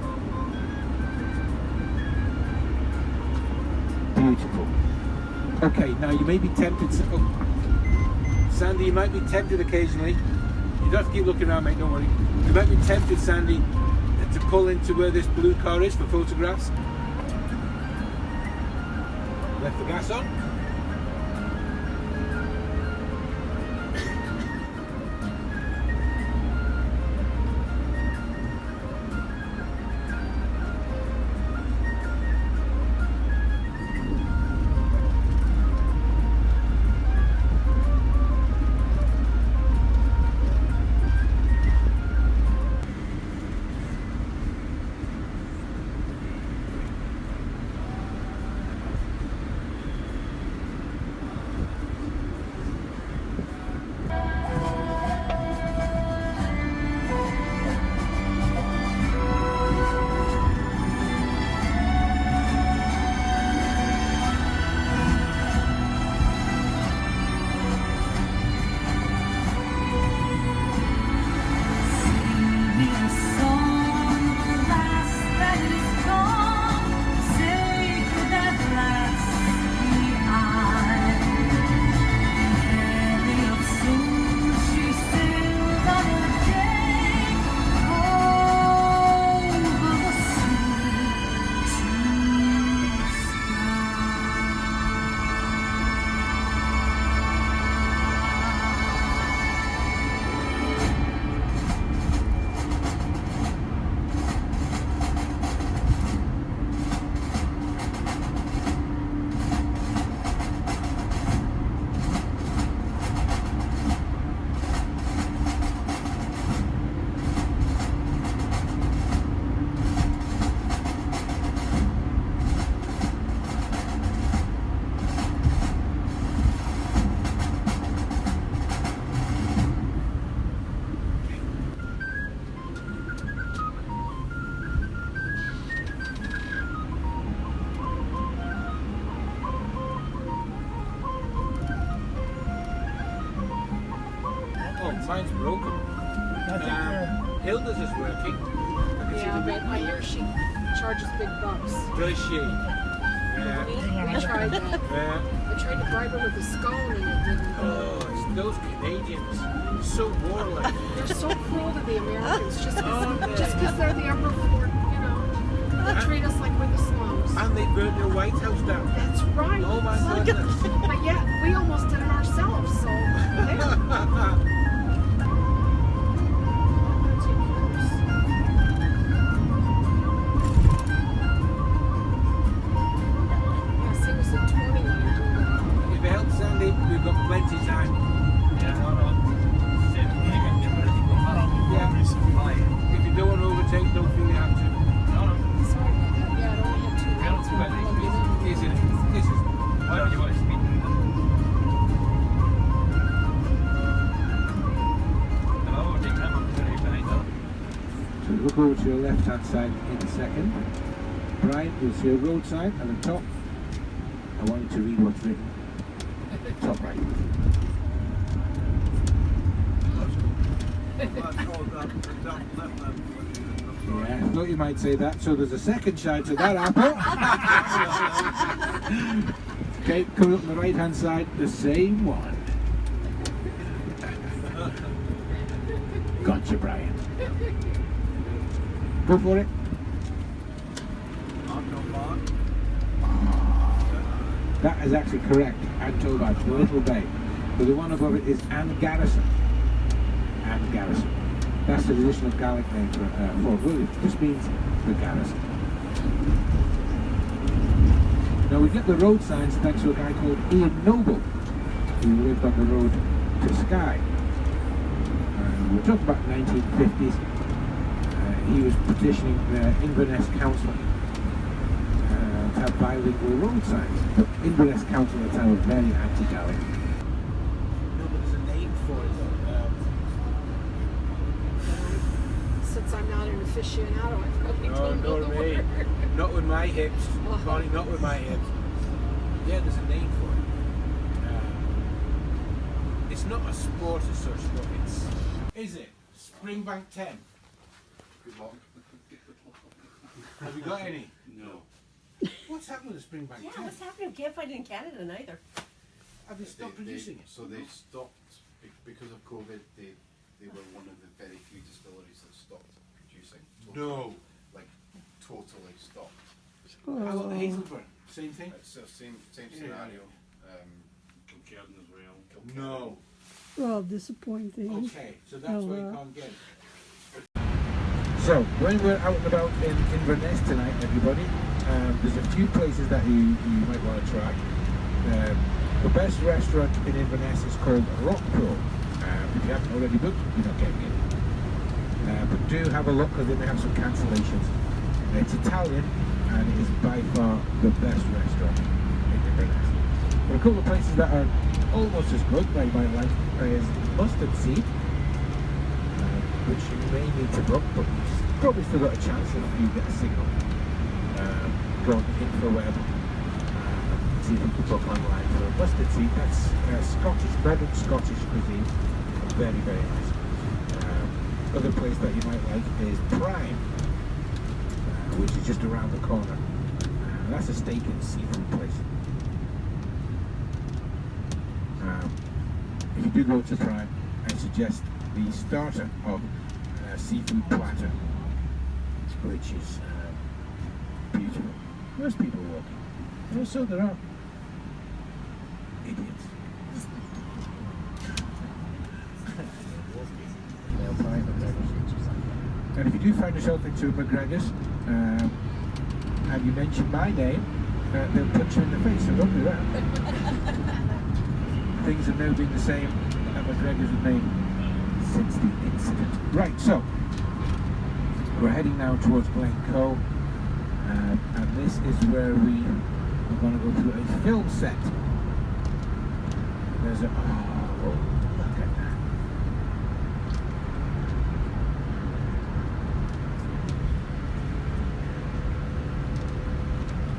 Beautiful. Okay, now you may be tempted. Sandy, you might be tempted occasionally. You don't have to keep looking around, mate. Don't worry. You might be tempted, Sandy, to pull into where this blue car is for photographs. Left the gas on. Mine's broken. Hilda's is working. I can see Yeah, the but I hear she charges big bucks. Does she? We Yeah. tried that. Yeah. I tried to bribe her with a scone and it didn't. Oh, it's those Canadians. So warlike. They're so cruel to the Americans just because they're the upper fort, you know. They treat us like we're the slums. And they burnt their White House down. That's right. Oh my goodness. But yet, we almost did it ourselves, so there. Yeah, seriously, 20 when you're doing it. If it helps Sandy, we've got plenty of time. Yeah. If you don't want to overtake, don't feel you have to. Sorry about that. Yeah, it only had 2 rounds. Isn't it? This is. So look over to your left hand side in a second. Brian, you'll see a road sign at the top. I want you to read what's written. Top right. Yeah, I thought you might say that. So there's a second side to that apple. Okay, coming up on the right hand side, the same one. Gotcha, Brian. Go for it. That is actually correct. Antobad, the little bay. But the one above it is Ann Garrison. Ann Garrison. That's the traditional Gaelic name for Fort William. Just means the garrison. Now we get the road signs thanks to a guy called Ian Noble, who lived on the road to Skye. We're talking about the 1950s. He was petitioning the Inverness Council to have bilingual road signs. But Inverness Council at the time were very anti-Gaelic. No, but there's a name for it. Since I'm not an aficionado, I probably don't know the word. Not with my hips. Bonnie, not with my hips. Yeah, there's a name for it. It's not a sport as such, but it's... Is it? Springbank 10. Good luck. Have you got any? No. What's happened with the Springbank 10? Yeah, what's happening? We can't find it in Canada neither. Have they stopped producing it? So they stopped because of COVID. They were one of the very few distilleries that stopped producing. No. Like totally stopped. How about the Hazelburn? Same thing? It's the same Yeah. scenario. Kilkerran as well. No. Well, disappointing. Okay, so that's why you Oh, can't get it. So, when we're out and about in Inverness tonight, everybody, there's a few places that you might want to try. The best restaurant in Inverness is called Rock Pro. If you haven't already booked, you're not getting it. But do have a look because they may have some cancellations. It's Italian and it is by far the best restaurant in Inverness. There are a couple of places that are almost as good that you might like is Mustard Seed, which you may need to book, but you've probably still got a chance if you get a signal. Go on InfoWeb, see if you can book online for Mustard Seed. That's Scottish bread and Scottish cuisine. Very, very nice. Other place that you might like is Prime, which is just around the corner. That's a steak and seafood place. If you do go to Prime, I suggest the starter of seafood platter, which is beautiful. Most people walking. Also, there are idiots. And if you do find yourself into McGregor's and you mention my name, they'll punch you in the face, so don't do that. Things have now been the same at McGregor's with me since the incident. Right, so we're heading now towards Glencoe, and this is where we're going to go through a film set. There's a oh, look at that.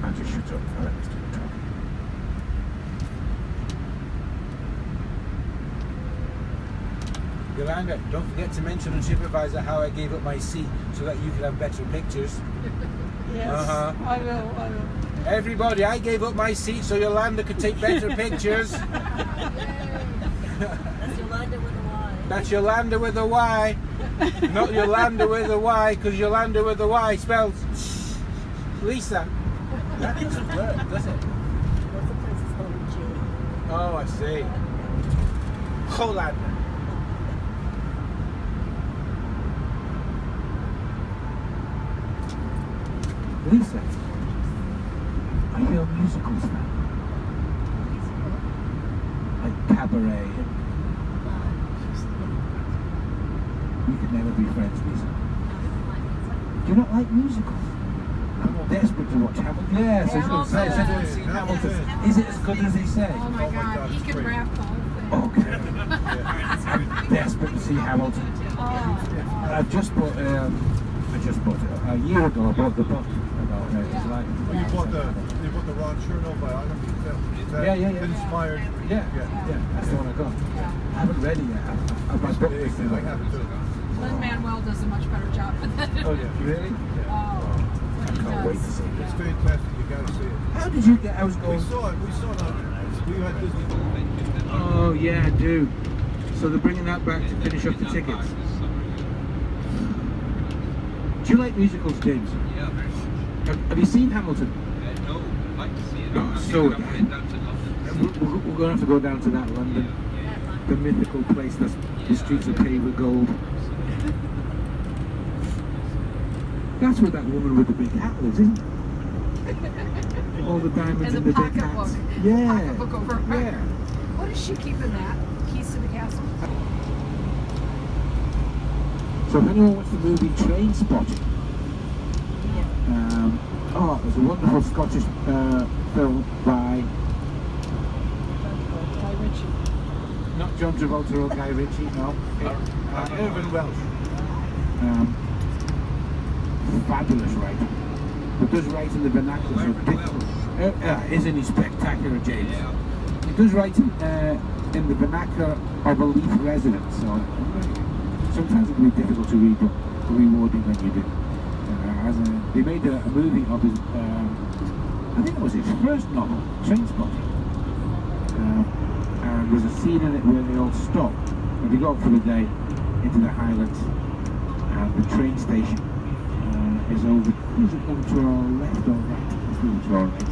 I'll just shut up. I'll let Mr. talk. Yolanda, don't forget to mention on TripAdvisor how I gave up my seat so that you could have better pictures. Yes, Uh-huh. I will. Everybody, I gave up my seat so Yolanda could take better pictures. That's Yolanda with a Y. That's Yolanda with a Y. Not Yolanda with a Y, because Yolanda with a Y spells Lisa. That doesn't work, does it? What's the place that's called J? Oh, I see. Higland. Lisa, are you a musicals fan? Like cabaret and... We could never be friends, Lisa. Do you not like musicals? I'm desperate to watch Hamilton. Yes, I was going to say, has anyone seen Hamilton? Is it as good as they say? Oh my God, he can rap the whole thing. Okay. I'm desperate to see Hamilton. Oh. I've just bought it a year ago. I bought the book about his life. Well, you bought the Ron Chernow biography. Is that Yeah. inspired? Yeah, that's the one I got. I haven't read it yet. I've my book Big, listed. I have it too. Lin-Manuel does a much better job with that. Oh yeah, really? Oh, I can't wait to see it. It's fantastic. You got to see it. How did you get? I was We going. saw it. We had Disney. Oh yeah, I do. So they're bringing that back to finish up the tickets. Do you like musicals, James? Yeah, very much. Have you seen Hamilton? No, I'd like to see it. Oh, so I'm heading down to London. We're going to have to go down to that London, the mythical place that's the streets are paved with gold. That's where that woman with the big hat lives, isn't it? All the diamonds And in the the big pocketbook. hats. Yeah. Pocketbook over her. Yeah. What is she keeping that? Keys to the castle? So if anyone watched the movie Train Spotting, it was a wonderful Scottish film by Guy Ritchie. not John Travolta or Guy Ritchie, no. Irvin Welsh. Fabulous writer. But does write in the vernacular, so difficult. Isn't he spectacular, James? He does write in the vernacular of a Leith resident, so sometimes it can be difficult to read, but rewarding when you do. They made a movie of his, I think it was his first novel, Train Spotting. And there's a scene in it where they all stop and they go up for the day into the Highlands, and the train station is over. Is it over to our left or right? It's over to our right.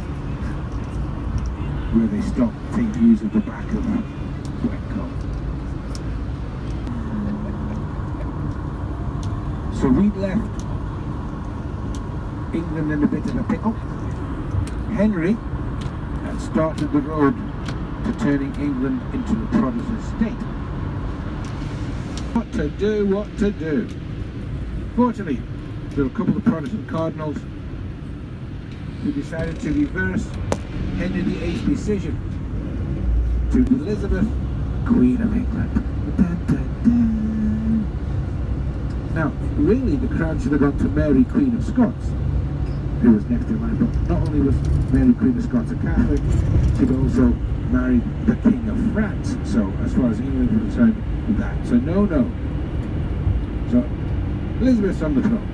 Where they stop, take views of the back of Glencoe. So we'd left England in a bit of a pickle. Henry had started the road to turning England into a Protestant state. What to do? Fortunately, there were a couple of Protestant cardinals who decided to reverse Henry VIII's decision to Elizabeth, Queen of England. Dun, dun, dun. Now, really the crown should have gone to Mary, Queen of Scots, who was next in line, but not only was Mary, Queen of Scots a Catholic, she'd also married the King of France, so as far as England was concerned, that. So no. So, Elizabeth's on the throne.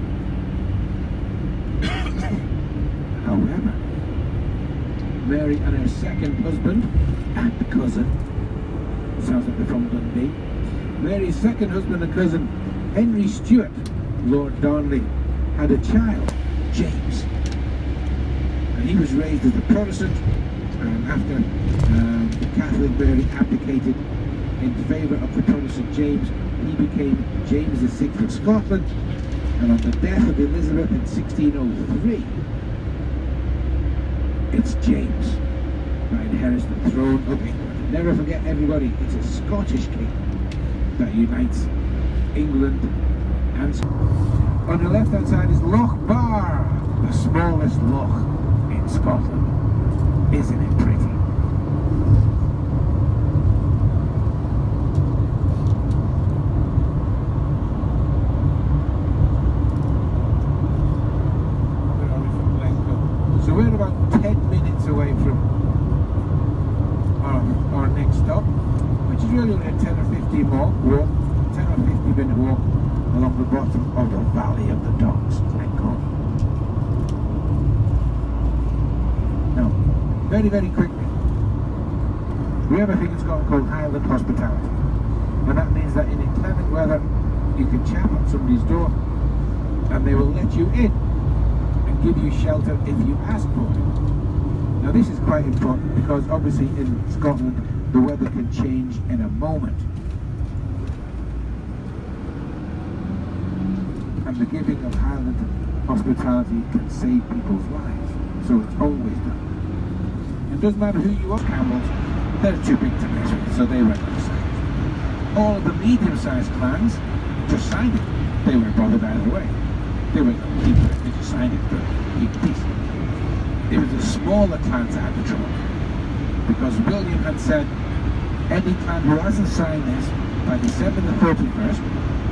However, Mary and her second husband and cousin, sounds like they're from Dundee, Mary's second husband and cousin, Henry Stuart, Lord Darnley, had a child, James. And he was raised as a Protestant, and after the Catholic Mary abdicated in favour of the Protestant James, he became James VI of Scotland, and on the death of Elizabeth in 1603, it's James that inherits the throne of England. Never forget, everybody, it's a Scottish king that unites England and Scotland. On the left hand side is Loch Bar, the smallest loch in Scotland. Isn't it pretty? So we're about 10 minutes away from our next stop, which is really only a 10 or 15 more walk. 10 or 15 minute walk along the bottom of the Valley of the Docks. Now, very, very quickly, we have a thing in Scotland called Higland hospitality. And that means that in inclement weather, you can tap on somebody's door and they will let you in and give you shelter if you ask for it. Now this is quite important because obviously in Scotland the weather can change in a moment. And the giving of Higland hospitality can save people's lives. So it's always done. It doesn't matter who you are, camels, they're too big to mess with, so they went on the side. All of the medium-sized clans just signed it. They weren't bothered either way. They weren't going to keep it, they just signed it to keep peace. It was the smaller clans that had the trouble. Because William had said, any clan who hasn't signed this by December the 31st,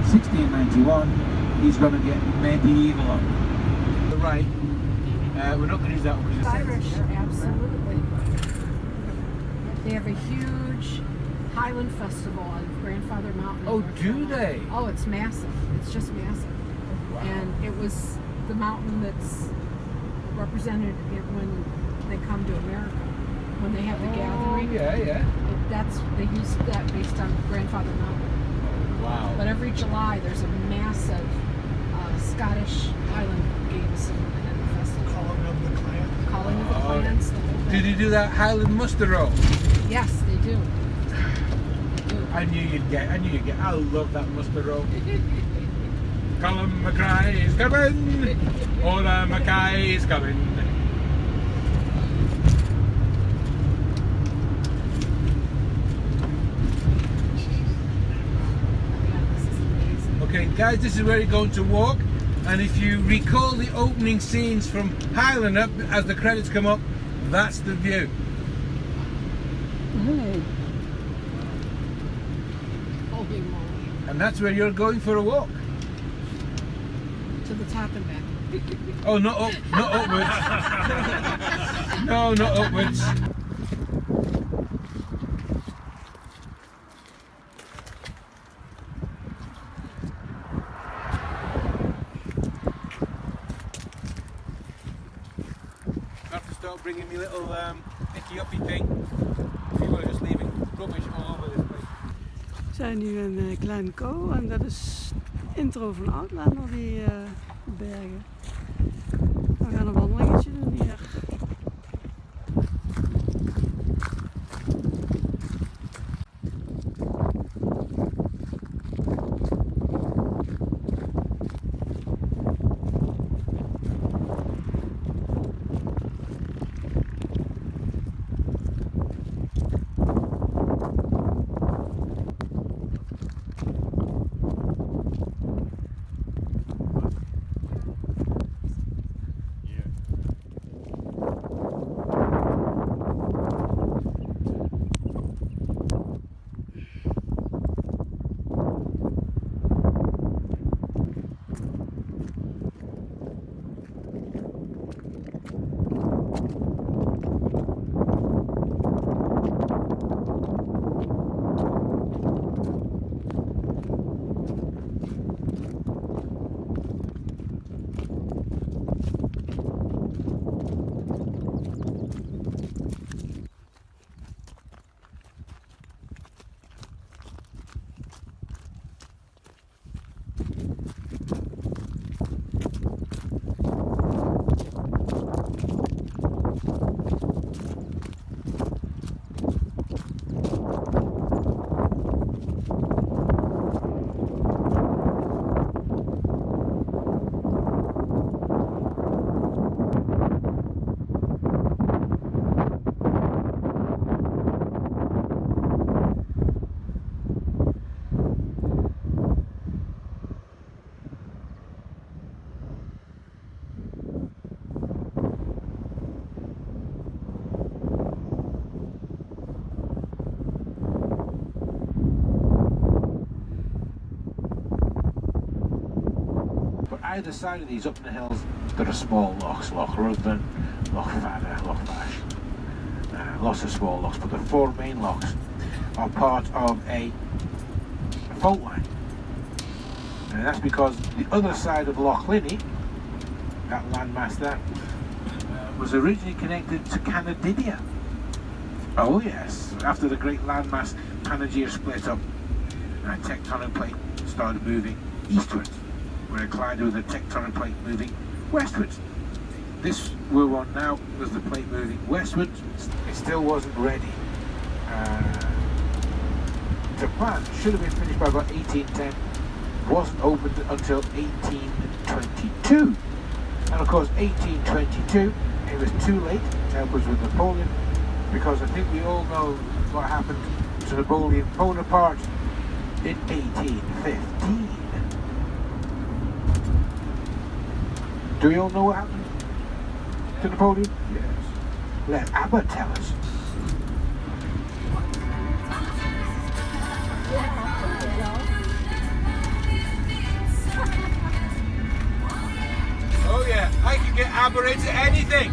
1691, he's going to get medieval on it. The right, we're not going to use that one. Irish, absolutely. They have a huge Highland festival on Grandfather Mountain. Oh, in North do Carolina. they? Oh, it's massive. It's just massive. Wow. And it was the mountain that's represented when they come to America. When they have the gathering. Yeah. They use that based on Grandfather Mountain. Wow. But every July there's a massive Scottish Highland Games and festival. Calling of the clan. Calling of the clans. The whole thing. Did you do that Highland muster roll? Yes, they do. I knew you'd get. I love that muster roll. Colin Mackay is coming. Ola Mackay is coming. Okay, guys, this is where you're going to walk. And if you recall the opening scenes from Highlander, as the credits come up, that's the view. Holy moly. And that's where you're going for a walk. To the top and back. Oh, not up, not upwards. No, not upwards. I have to start bringing me little icky-uppy thing. People are just leaving rubbish all over this place. We zijn nu in Klein Co en dat is intro van Outlander, die bergen. We gaan een wandelingetje doen hier. Either side of these up in the hills, there are small lochs, Loch Ruthven, Loch Fada, Loch Vash. Lots of small lochs, but the four main lochs are part of a fault line. And that's because the other side of Loch Linney, that landmass there, was originally connected to Canadidia. Oh yes, after the great landmass Pangaea split up, and a tectonic plate started moving eastwards, where it collided with a tectonic plate moving westwards. This we're on now was the plate moving westwards. It still wasn't ready to plan. Should have been finished by about 1810. Wasn't opened until 1822. And of course 1822, it was too late to help us with Napoleon, because I think we all know what happened to Napoleon Bonaparte in 1815. Do we all know what happened to Napoleon? Yes. Let Abba tell us. Oh yeah, I can get Abba into anything.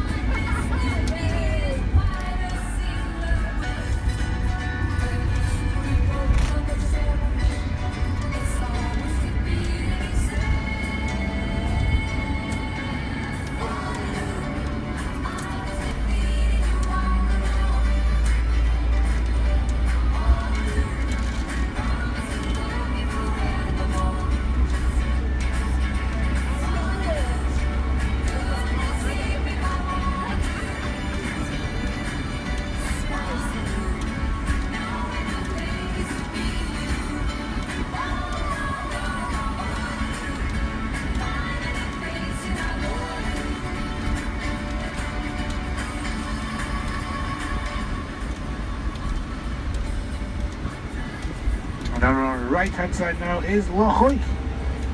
And on the right hand side now is Loch Hoich,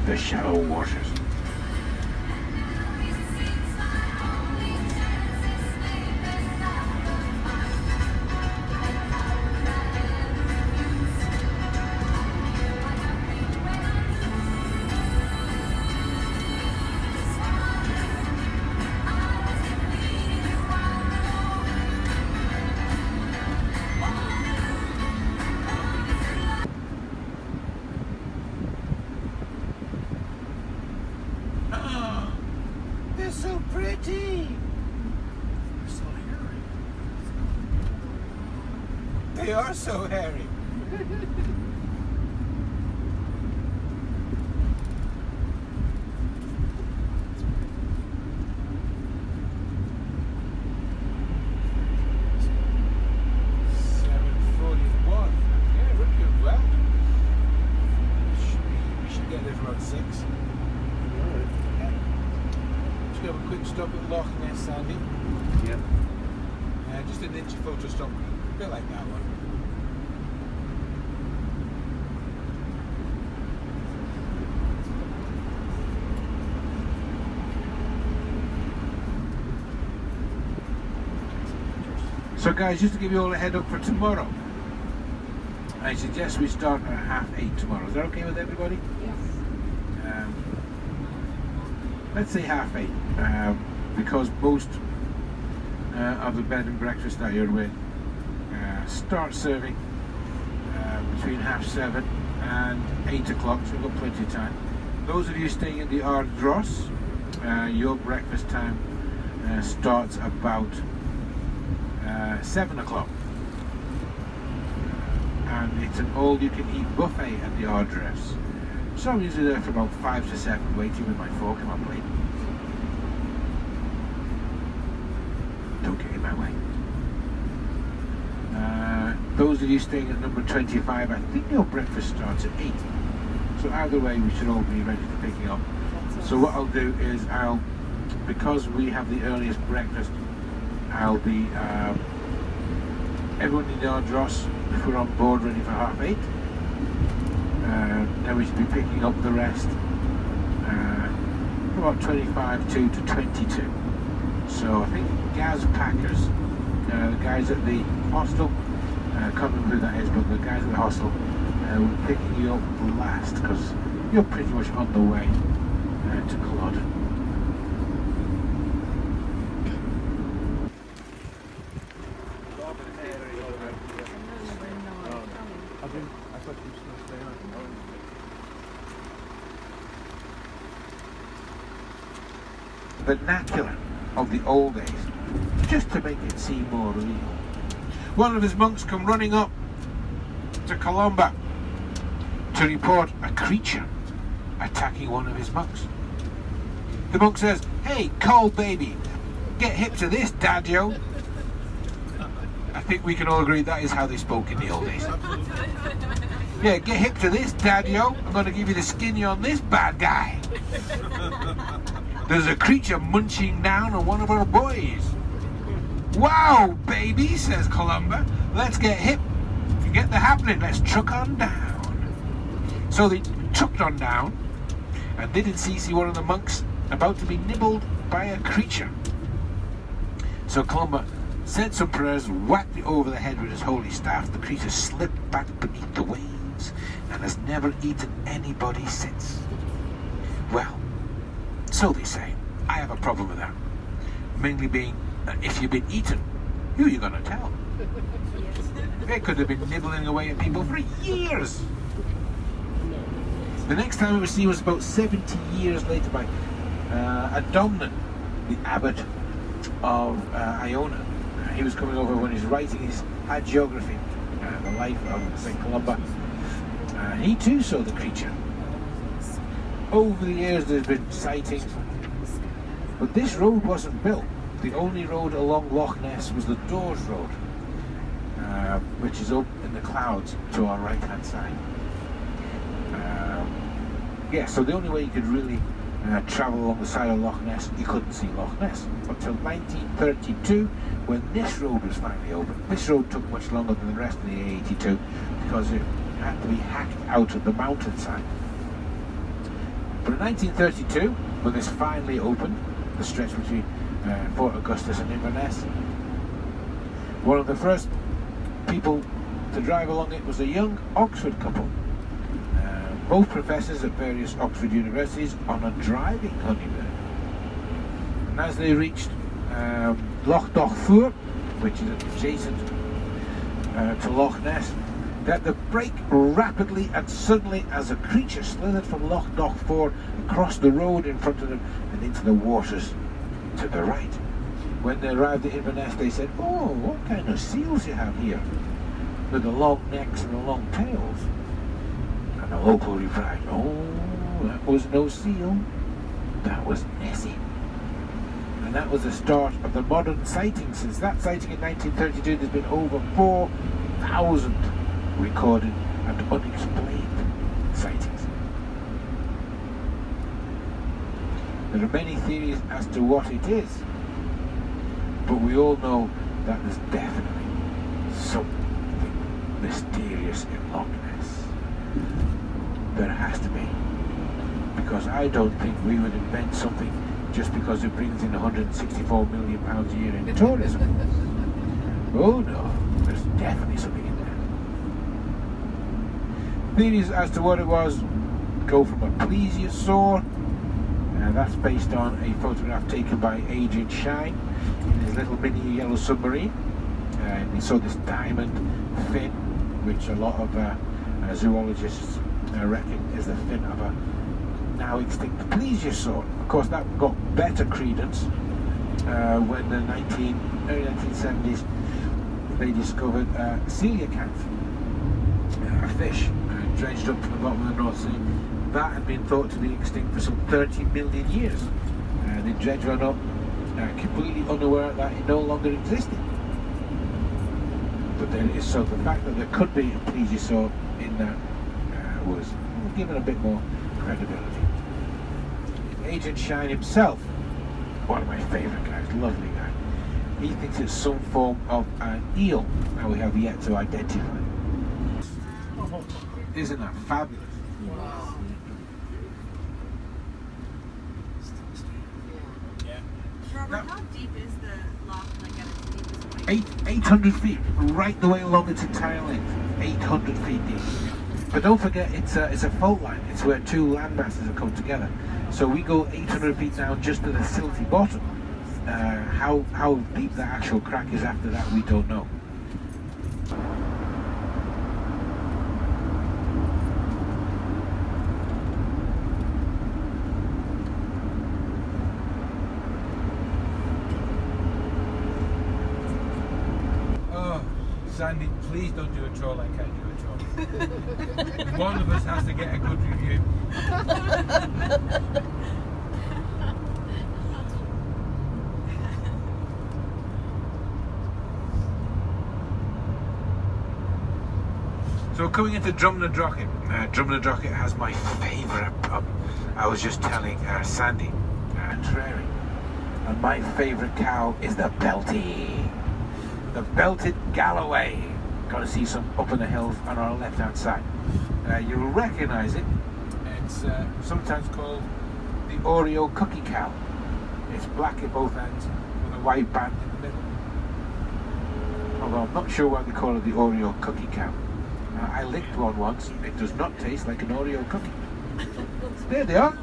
the shallow waters. They're so pretty. They're so hairy. They are so hairy. Have a quick stop at Loch Ness, Sandy. Yeah. Just an inch photo stop, a bit like that one. So guys, just to give you all a head up for tomorrow, I suggest we start at 8:30 tomorrow. Is that okay with everybody? Yes. Let's say 8:30, because most of the bed and breakfast that you're with start serving between 7:30 and 8 o'clock, so we've got plenty of time. Those of you staying in the Ardross, your breakfast time starts about 7 o'clock. And it's an all-you-can-eat buffet at the Ardross. So I'm usually there for about 5 to 7, waiting with my fork and my plate. Don't get in my way. Those of you staying at number 25, I think your breakfast starts at 8. So either way, we should all be ready for picking up. So what I'll do is because we have the earliest breakfast, I'll be everyone in the Ardross, if we're on board, ready for 8:30. Then we should be picking up the rest about 25 to 22. So I think Gaz Packers, the guys at the hostel, I can't remember who that is, but the guys at the hostel will be picking you up last, because you're pretty much on the way to Culloden. vernacular of the old days, just to make it seem more real. One of his monks come running up to Columba to report a creature attacking one of his monks. The monk says, "Hey, cold baby, get hip to this, Daddio." I think we can all agree that is how they spoke in the old days. Yeah, get hip to this, Daddio. I'm going to give you the skinny on this bad guy. There's a creature munching down on one of our boys. "Wow, baby," says Columba. "Let's get hip and get the happening. Let's truck on down." So they trucked on down, and they didn't see one of the monks about to be nibbled by a creature. So Columba said some prayers, whacked it over the head with his holy staff. The creature slipped back beneath the waves and has never eaten anybody since. Well, so they say. I have a problem with that. Mainly being that if you've been eaten, who are you going to tell? They could have been nibbling away at people for years. The next time it was seen was about 70 years later by a Domnan, the abbot of Iona. He was coming over when he was writing his hagiography, the life of St. Columba. He too saw the creature. Over the years there's been sightings, but this road wasn't built. The only road along Loch Ness was the Dores Road, which is up in the clouds to our right hand side. Yeah, so the only way you could really travel along the side of Loch Ness, you couldn't see Loch Ness until 1932, when this road was finally opened. This road took much longer than the rest of the A82 because it had to be hacked out of the mountainside. But in 1932, when this finally opened, the stretch between Fort Augustus and Inverness, one of the first people to drive along it was a young Oxford couple. Both professors at various Oxford universities on a driving honeymoon. And as they reached Loch Dochfur, which is adjacent to Loch Ness, they had to brake rapidly and suddenly as a creature slithered from Loch Dochfur across the road in front of them and into the waters to the right. When they arrived at Inverness, they said, "Oh, what kind of seals you have here, with the long necks and the long tails?" And the local replied, "Oh, that was no seal, that was Nessie." And that was the start of the modern sighting. Since that sighting in 1932, there's been over 4,000 recorded and unexplained sightings. There are many theories as to what it is, but we all know that there's definitely something mysterious in Loch Ness. There has to be, because I don't think we would invent something just because it brings in £164 million a year in tourism. Oh no, there's definitely something in there. Theories as to what it was go from a plesiosaur, and that's based on a photograph taken by Agent Shine in his little mini yellow submarine. And he saw this diamond fin, which a lot of zoologists reckon is the fin of a now extinct plesiosaur. Of course, that got better credence when the early 1970s they discovered coelacanth, a fish dredged up from the bottom of the North Sea. That had been thought to be extinct for some 30 million years. They dredged one up, completely unaware that it no longer existed. But there is, so the fact that there could be a plesiosaur in that was given a bit more credibility. Agent Shine himself, one of my favourite guys, lovely guy, he thinks it's some form of an eel that we have yet to identify. Isn't that fabulous? Wow. Robert, how deep is the loch, like at its deepest point? 800 feet, right the way along its entire length. 800 feet deep. But don't forget, it's a fault line. It's where two land masses have come together. So we go 800 feet down just to the silty bottom. How deep the actual crack is after that, we don't know. Sandy, please don't do a chore like I do a chore. One of us has to get a good review. So coming into Drumnadrochit, Drumnadrochit has my favourite pub. I was just telling Sandy, Trary, and my favourite cow is the Belty. The belted Galloway. Got to see some up in the hills on our left-hand side. You'll recognise it. It's sometimes called the Oreo cookie cow. It's black at both ends with a white band in the middle. Although I'm not sure why they call it the Oreo cookie cow. I licked one once. It does not taste like an Oreo cookie. There they are.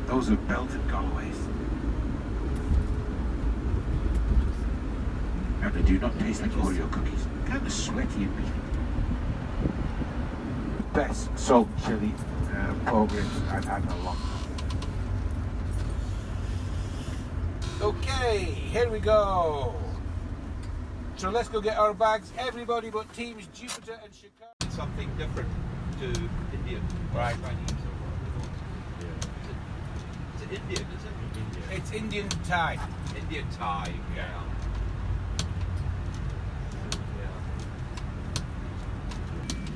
Those are belted Galloways. And they do not taste like Oreo cookies. Kind of sweaty and beefy. Best salt and chili pork ribs I've had in a long time. Okay, here we go. So let's go get our bags. Everybody but teams Jupiter and Chicago. It's something different to Indian. Right. Chinese or whatever. Is it Indian, is it? It's Indian Thai. Indian Thai, yeah.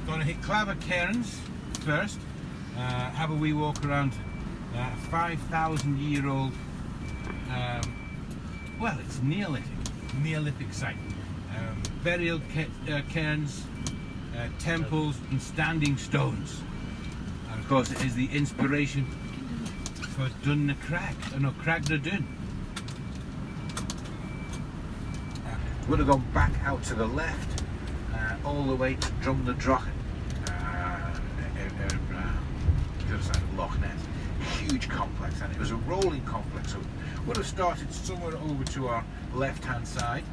Going to hit Claver Cairns first. Have a wee walk around a 5,000-year-old. Well, it's Neolithic site. Burial cairns, temples, and standing stones. And of course, it is the inspiration for Dun na Crag, no Crag na Dun. Would have gone back out to the left, all the way to Drumnadrochit, the other side of Loch Ness. Huge complex, and it was a rolling complex, so would have started somewhere over to our left-hand side,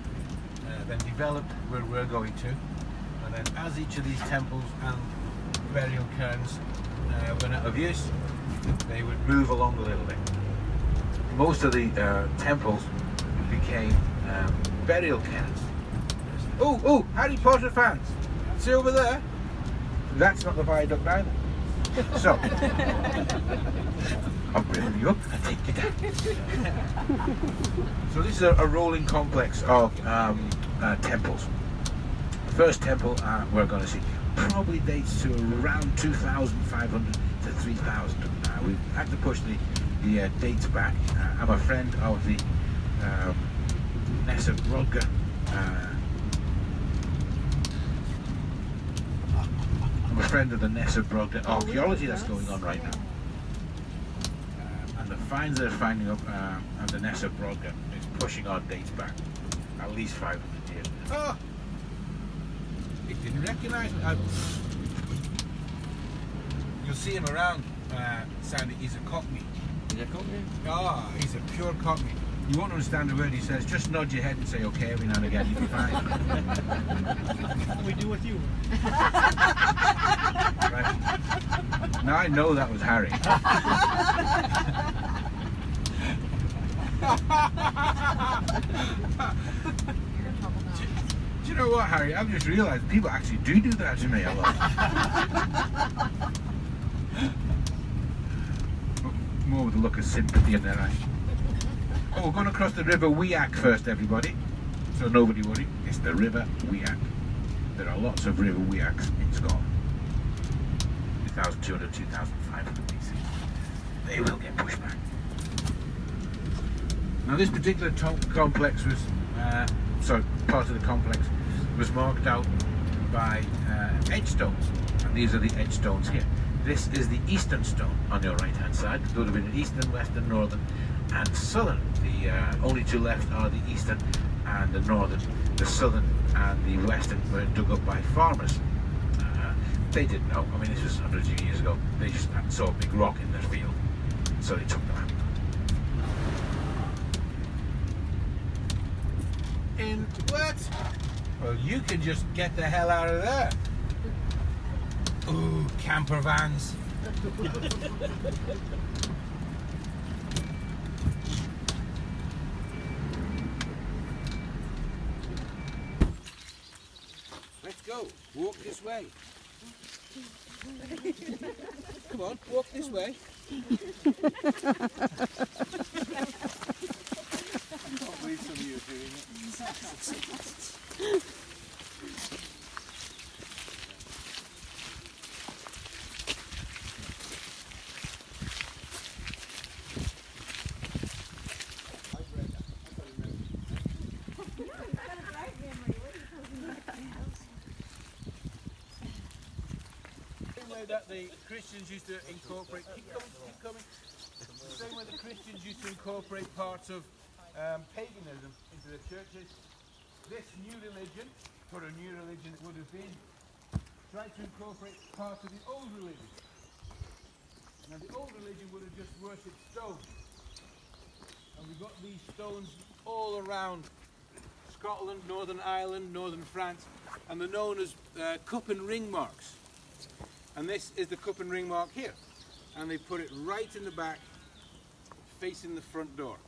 then developed where we're going to, and then as each of these temples and burial cairns went out of use, they would move along a little bit. Most of the temples became burial cairns. Oh, Harry Potter fans, see over there? That's not the viaduct either. So, I'll bring you up and take you down. So this is a rolling complex of temples. The first temple we're going to see probably dates to around 2,500 to 3,000. We've had to push the dates back. I'm a friend of the Nessa Brodga. I'm a friend of the Nessa Brodga archaeology that's going on right now. And the finds they're finding up at the Nessa Brodga is pushing our dates back at least 500 years. Oh! It didn't recognise me. You'll see him around, Sandy. He's a Cockney. Is it Cockney? Oh, he's a pure Cockney. You won't understand a word he says. Just nod your head and say okay every now and again. You'll be fine. We do with you. Right. Now I know that was Harry. Do you know what, Harry? I've just realised people actually do that to me a lot. More with a look of sympathy in their eyes. Oh, we're going across the River Weak first, everybody. So nobody worry. It's the River Weak. There are lots of River Weaks in Scotland. 2,200, 2,500 BC. They will get pushed back. Now this particular complex was, part of the complex was marked out by edge stones. And these are the edge stones here. This is the eastern stone on your right hand side. There would have been an eastern, western, northern and southern. The only two left are the eastern and the northern. The southern and the western were dug up by farmers. They didn't know. I mean, this was hundreds of years ago. They just saw a big rock in their field, so they took them out. In what? Well, you can just get the hell out of there. Ooh, camper vans. go. Walk this way. Come on, walk this way. I can't believe some of you are doing it. That the Christians used to incorporate, keep coming. The same way the Christians used to incorporate parts of paganism into their churches. This new religion, or a new religion it would have been, tried to incorporate parts of the old religion. Now the old religion would have just worshipped stones. And we've got these stones all around Scotland, Northern Ireland, Northern France, and they're known as cup and ring marks. And this is the cup and ring mark here. And they put it right in the back, facing the front door.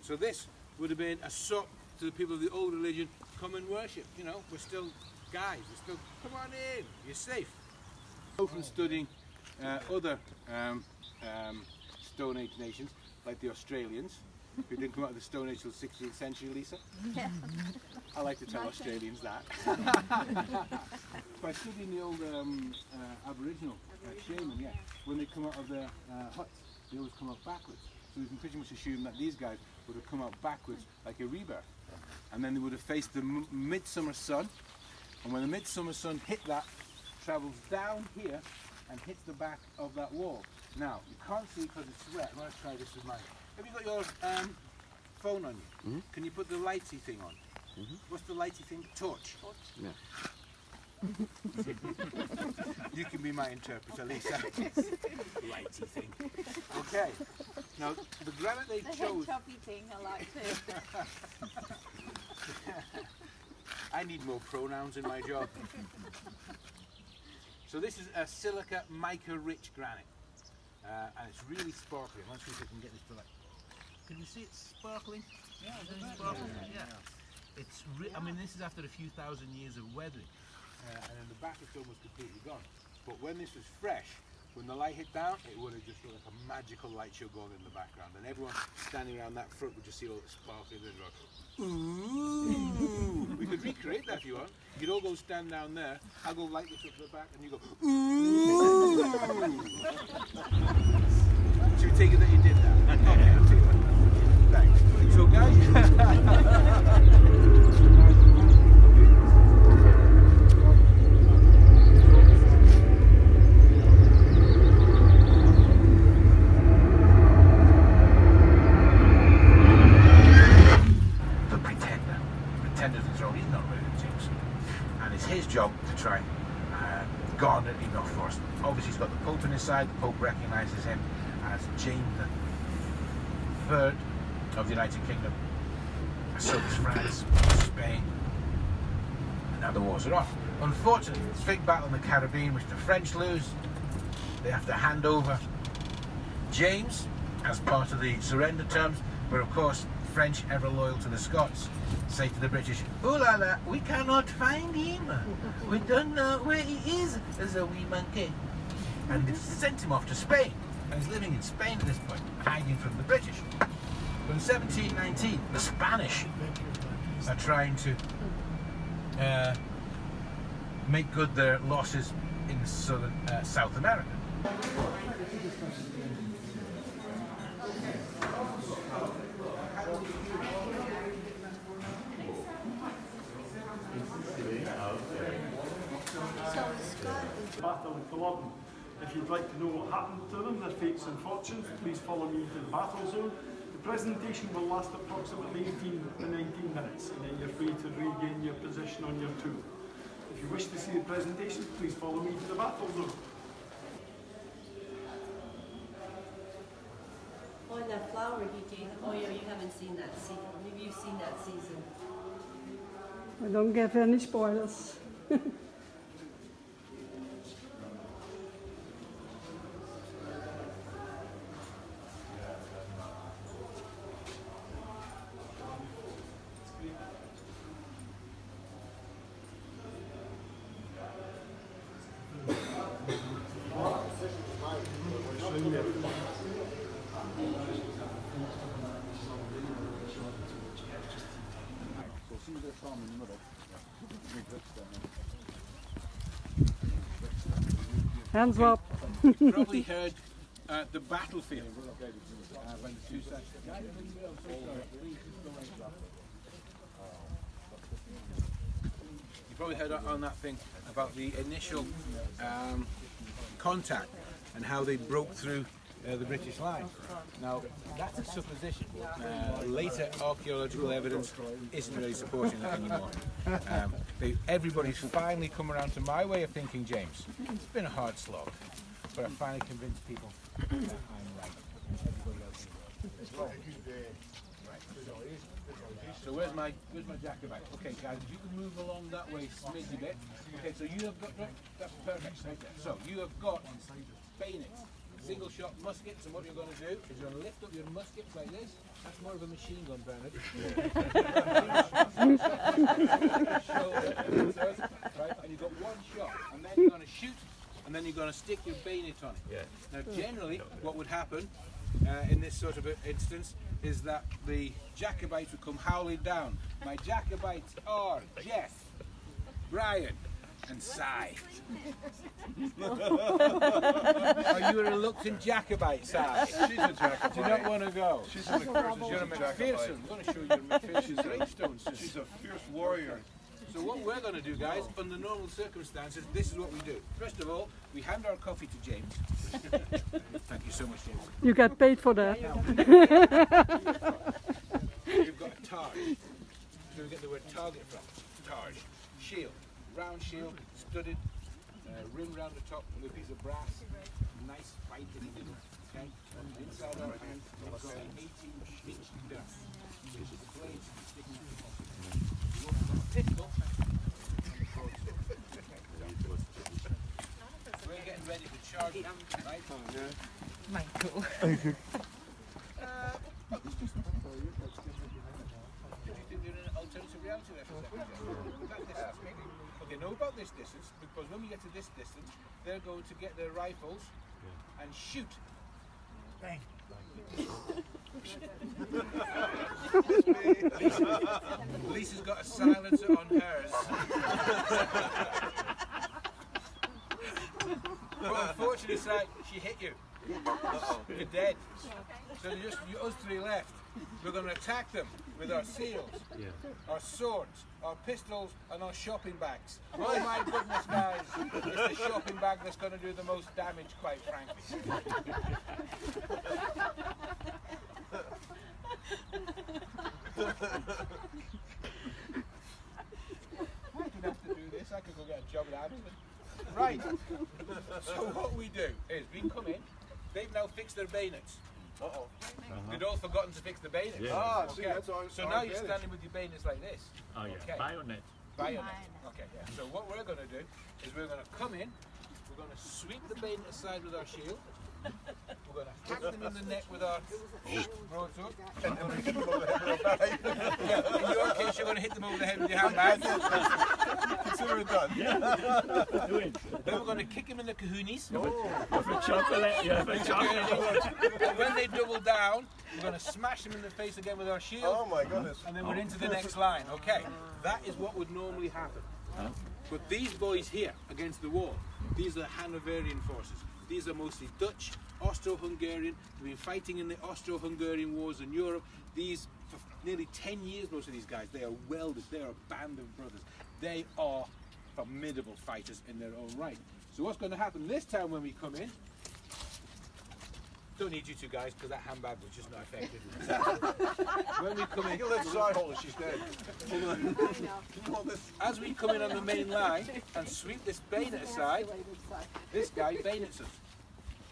So this would have been a sop to the people of the old religion, come and worship. You know, we're still guys, we're still, come on in, you're safe. From studying other Stone Age nations, like the Australians, who didn't come out of the Stone Age till the 16th century, Lisa. Yeah. I like to tell Australians that. By studying the old Aboriginal shaman, yeah, when they come out of their huts, they always come out backwards. So we can pretty much assume that these guys would have come out backwards like a rebirth. And then they would have faced the midsummer sun. And when the midsummer sun hit that, travels down here and hits the back of that wall. Now, you can't see because it's wet. I'm going to try this with mine. Have you got your phone on you? Mm-hmm. Can you put the lighty thing on? Mm-hmm. What's the lighty thing? Torch? Yeah. You can be my interpreter, Lisa. Lighty thing. Okay. Now, the granite they chose... The choppy thing I like too. I need more pronouns in my job. So this is a silica mica-rich granite. And it's really sparkling. Let's see if I can get this to like... Can you see it sparkling? Yeah, it's sparkling. Yeah. It's I mean, this is after a few thousand years of weathering. And in the back it's almost completely gone. But when this was fresh, when the light hit down, it would have just looked like a magical light show going in the background. And everyone standing around that front would just see all the sparkling and go, ooh! We could recreate that if you want. You could all go stand down there, I'll go light this up to the back, and you go, ooh! Should we take it that you did that? Okay, I'll take that. Thanks. So guys, his job to try and garner enough for us. Obviously he's got the Pope on his side. The Pope recognises him as James III of the United Kingdom. So does France, Spain, and now the wars are on. Unfortunately, it's a big battle in the Caribbean which the French lose. They have to hand over James as part of the surrender terms, but of course French, ever loyal to the Scots, say to the British, "Oh la la, we cannot find him. We don't know where he is, as a wee monkey." And they sent him off to Spain. And he's living in Spain at this point, hiding from the British. But in 1719, the Spanish are trying to make good their losses in southern South America. Battle of Culloden. If you'd like to know what happened to them, their fates and fortunes, please follow me to the battle zone. The presentation will last approximately 18 to 19 minutes, and then you're free to regain your position on your tour. If you wish to see the presentation, please follow me to the battle zone. Oh, and that flower he gave. Oh yeah, you haven't seen that season. Maybe you've seen that season. Well, don't give any spoilers. see the farm in the middle. Big bricks down there. Hands up. You've probably heard the battlefield when the two sides. You probably heard on that thing about the initial contact and how they broke through the British line. Now, that's a supposition. Later archaeological evidence isn't really supporting that anymore. Everybody's finally come around to my way of thinking, James. It's been a hard slog, but I finally convinced people that I'm right. Everybody else is wrong. So where's my Jacobite? Okay, guys, if you can move along that way, smidgy bit. Okay, so you have got that's perfect. Right there. So you have got bayonets, single shot muskets, and what you're going to do is you're going to lift up your muskets like this. That's more of a machine gun, Bernard. Right, and you've got one shot, and then you're going to shoot, and then you're going to stick your bayonet on it. Yeah. Now, generally, what would happen in this sort of instance is that the Jacobites would come howling down. My Jacobites are Jeff, Brian, and Si. Are you a reluctant Jacobite, Si? She's a Jacobite. Do you not want to go? She's a McPherson. You're a McPherson. I'm going to show you a McPherson gravestone soon. She's a fierce warrior. So what we're going to do, guys, under normal circumstances, this is what we do. First of all, we hand our coffee to James. Thank you so much, James. You get paid for that. We've got a targe. So we get the word target from. Targe. Shield. Round shield, studded, rim round the top with a piece of brass. Nice fight in the middle. Okay? Inside our hand, we've got an 18-inch gun. So the blades sticking out the bottom. We've also got a pistol and a broadsword. We're getting ready to charge them, right? Michael. Alternative reality there for a second. That distance, maybe. Okay, know about this distance because when we get to this distance, they're going to get their rifles and shoot. Bang. Lisa's got a silencer on hers. But unfortunately, she hit you. You're dead. So there's just us three left. We're going to attack them with our seals, our swords, our pistols, and our shopping bags. Oh my goodness, guys! It's the shopping bag that's going to do the most damage, quite frankly. I don't have to do this. I could go get a job at Amazon. Right. So what we do is we come in. They've now fixed their bayonets. They'd all forgotten to fix the bayonets. See, that's all. So now you're standing with your bayonets like this. Oh yeah, Okay. bayonet. Bayonet. Okay, yeah. So what we're going to do is we're going to come in, we're going to sweep the bayonet aside with our shield, we're going to hack them in the neck with our broadsword, and then we're going to hit them over the head with our bag. Yeah, in your case you're going to hit them over the head with your handbag. Consider it done. Do it. Then we're going to kick them in the kahoonies. For chocolate, yeah, for chocolate. And when they double down, we're going to smash them in the face again with our shield. Oh my goodness. And then we're into the next line. Okay, that is what would normally happen. But these boys here against the wall, these are the Hanoverian forces. These are mostly Dutch, Austro-Hungarian. They've been fighting in the Austro-Hungarian wars in Europe. These, for nearly 10 years, most of these guys, they are welded. They are a band of brothers. They are formidable fighters in their own right. So what's going to happen this time when we come in? Don't need you two guys because that handbag was just not effective. When we come in, she's dead. As we come in on the main line and sweep this bayonet aside, this guy bayonets us.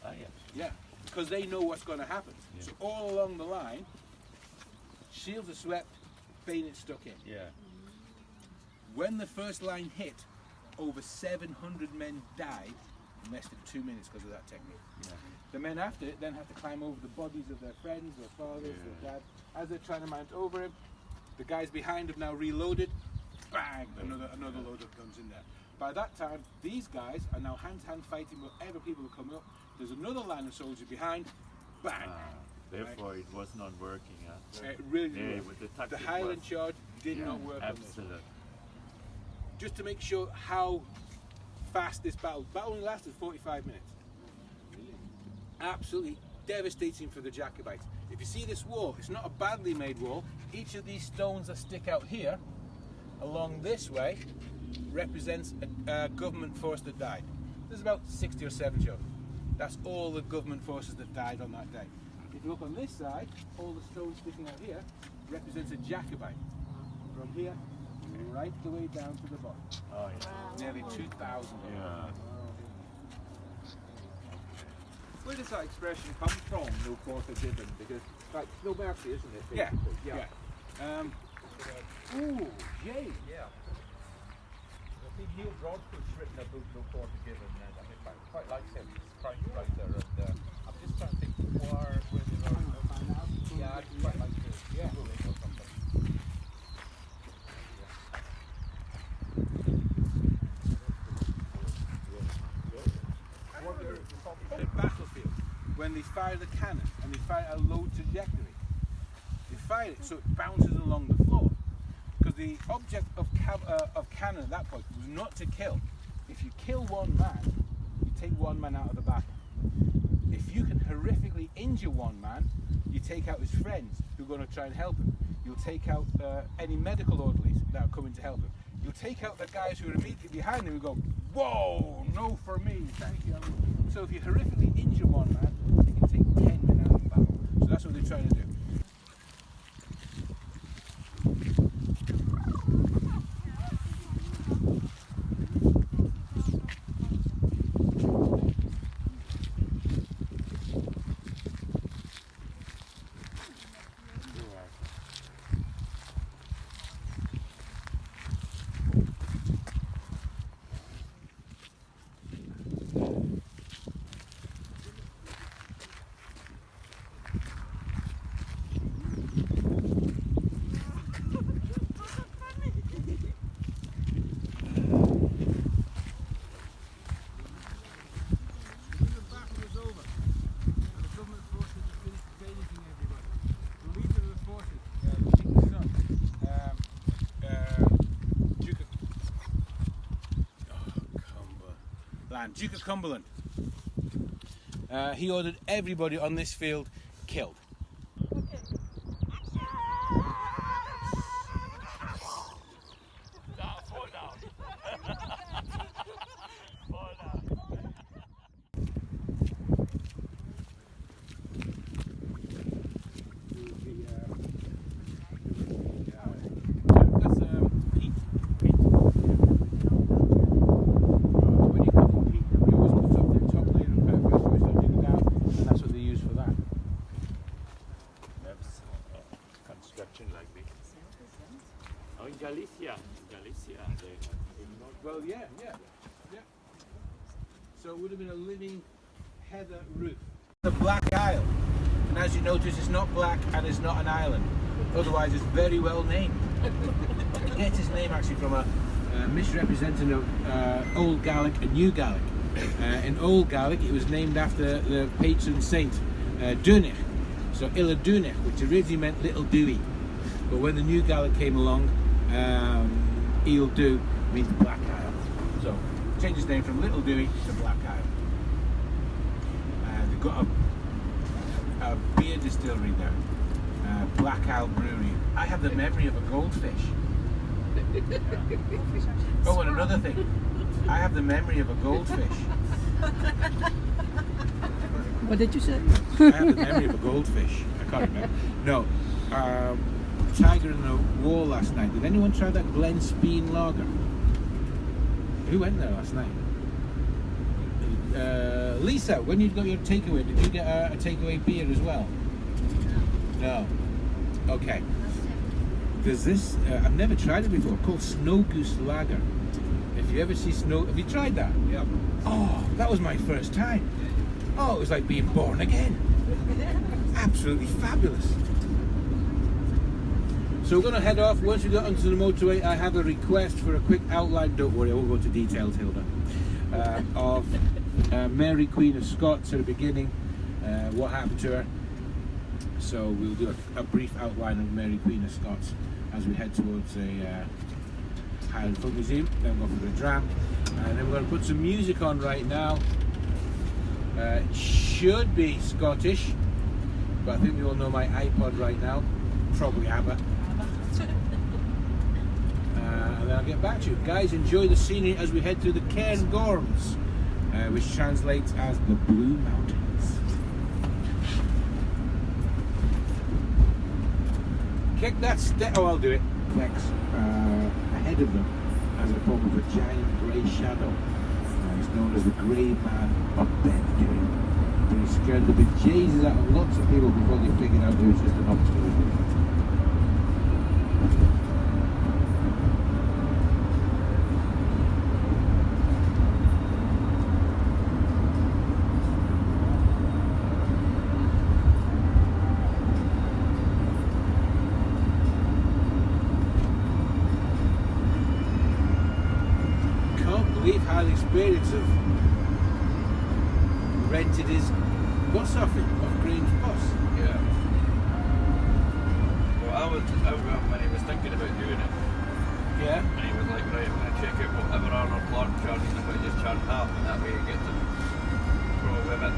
Oh yeah. Yeah, because they know what's going to happen. So all along the line, shields are swept, bayonets stuck in. Yeah. When the first line hit, over 700 men died in less than 2 minutes because of that technique. Yeah. The men after it then have to climb over the bodies of their friends, their fathers, their dads. As they're trying to mount over him, the guys behind have now reloaded. Bang! Another load of guns in there. By that time, these guys are now hand-to-hand fighting wherever people are coming up. There's another line of soldiers behind. Bang! Therefore, it was not working. It really Yeah, was. with the tactic Highland was- charge did not work on this. Absolutely. Just to make sure how fast this battle only lasted 45 minutes. Absolutely devastating for the Jacobites. If you see this wall, it's not a badly made wall. Each of these stones that stick out here, along this way, represents a government force that died. There's about 60 or 70 of them. That's all the government forces that died on that day. If you look on this side, all the stones sticking out here represents a Jacobite. From here, right the way down to the bottom. Oh, yeah. Nearly 2,000. Yeah. Where does that expression come from, no quarter given? Because that's no mercy, isn't it? Yeah, basically? yeah. Ooh, yay. Yeah. I think Neil Broadfoot's written a book, No Quarter Given, and I mean, I quite like him. He's a crime writer, and I'm just trying to think where they are. Yeah, I'd quite like to Google it or something. The battlefield, when they fire the cannon and they fire a low trajectory, they fire it so it bounces along the floor. Because the object of cannon at that point was not to kill. If you kill one man, you take one man out of the battle. If you can horrifically injure one man, you take out his friends who are going to try and help him. You'll take out any medical orderlies that are coming to help him. You'll take out the guys who are immediately behind him and go, whoa, no for me, thank you. So if you horrifically injure one man, you can take 10 men out of the battle. So that's what they're trying to do. Duke of Cumberland. He ordered everybody on this field killed. Well, yeah. So it would have been a living heather roof. The Black Isle. And as you notice, it's not black and it's not an island. Otherwise, it's very well named. It gets its name actually from a misrepresenting of Old Gaelic and New Gaelic. In Old Gaelic, it was named after the patron saint, Dúnich. So Illa Dúnich, which originally meant Little Dewy. But when the New Gaelic came along, Eel Dú means Black Isle. So changed its name from Little Dewy to Black Isle. They've got a beer distillery there, Black Isle Brewery. I have the memory of a goldfish. Oh, and another thing, I have the memory of a goldfish. What did you say? I have the memory of a goldfish. I can't remember. No. Tiger in the Wall last night. Did anyone try that Glen Speen lager? Who went there last night? Lisa, when you got your takeaway, did you get a takeaway beer as well? No. Okay. There's this, I've never tried it before, called Snow Goose Lager. If you ever see have you tried that? Yeah. Oh, that was my first time. Oh, it was like being born again. Absolutely fabulous. So we're going to head off. Once we get onto the motorway, I have a request for a quick outline. Don't worry, I won't go into details, Hilda. Of Mary Queen of Scots at the beginning, what happened to her. So we'll do a brief outline of Mary Queen of Scots. as we head towards the Higland Folk Museum. Then we'll go for the dram, and then we're going to put some music on right now. It should be Scottish, but I think we all know my iPod right now. Probably ABBA. And then I'll get back to you. Guys, enjoy the scenery as we head through the Cairngorms, which translates as the Blue Mountains. Kick that step. Oh, I'll do it next. Ahead of them, as a form of a giant grey shadow. It's known as the Grey Man of Bendigo. But he scared the bejesus out of lots of people before they figured out it was just an opportunity. Experience of rented his bus off Grange Bus. Yeah. Well, I was out with him when he was thinking about doing it. Yeah. And he was like, right, I'm going to check out whatever Arnold Clark charges, I'm going to just charge half, and that way you get to grow with it.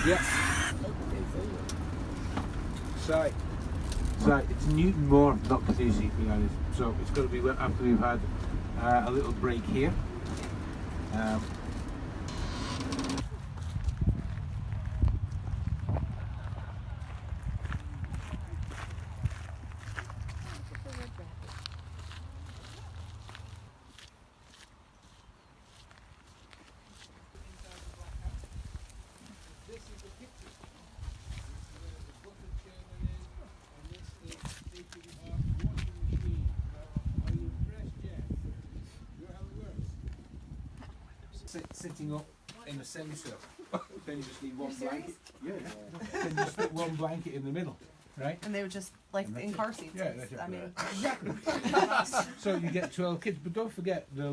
Yeah. Sorry. It's Newton Moor, not Caducey, to be honest. So it's got to be after we've had a little break here. Sitting up in a semicircle. Then you just need one blanket. Yeah. Then you just put one blanket in the middle, right? And they were just like in car seats. Yeah, I mean, exactly. So you get 12 kids, but don't forget the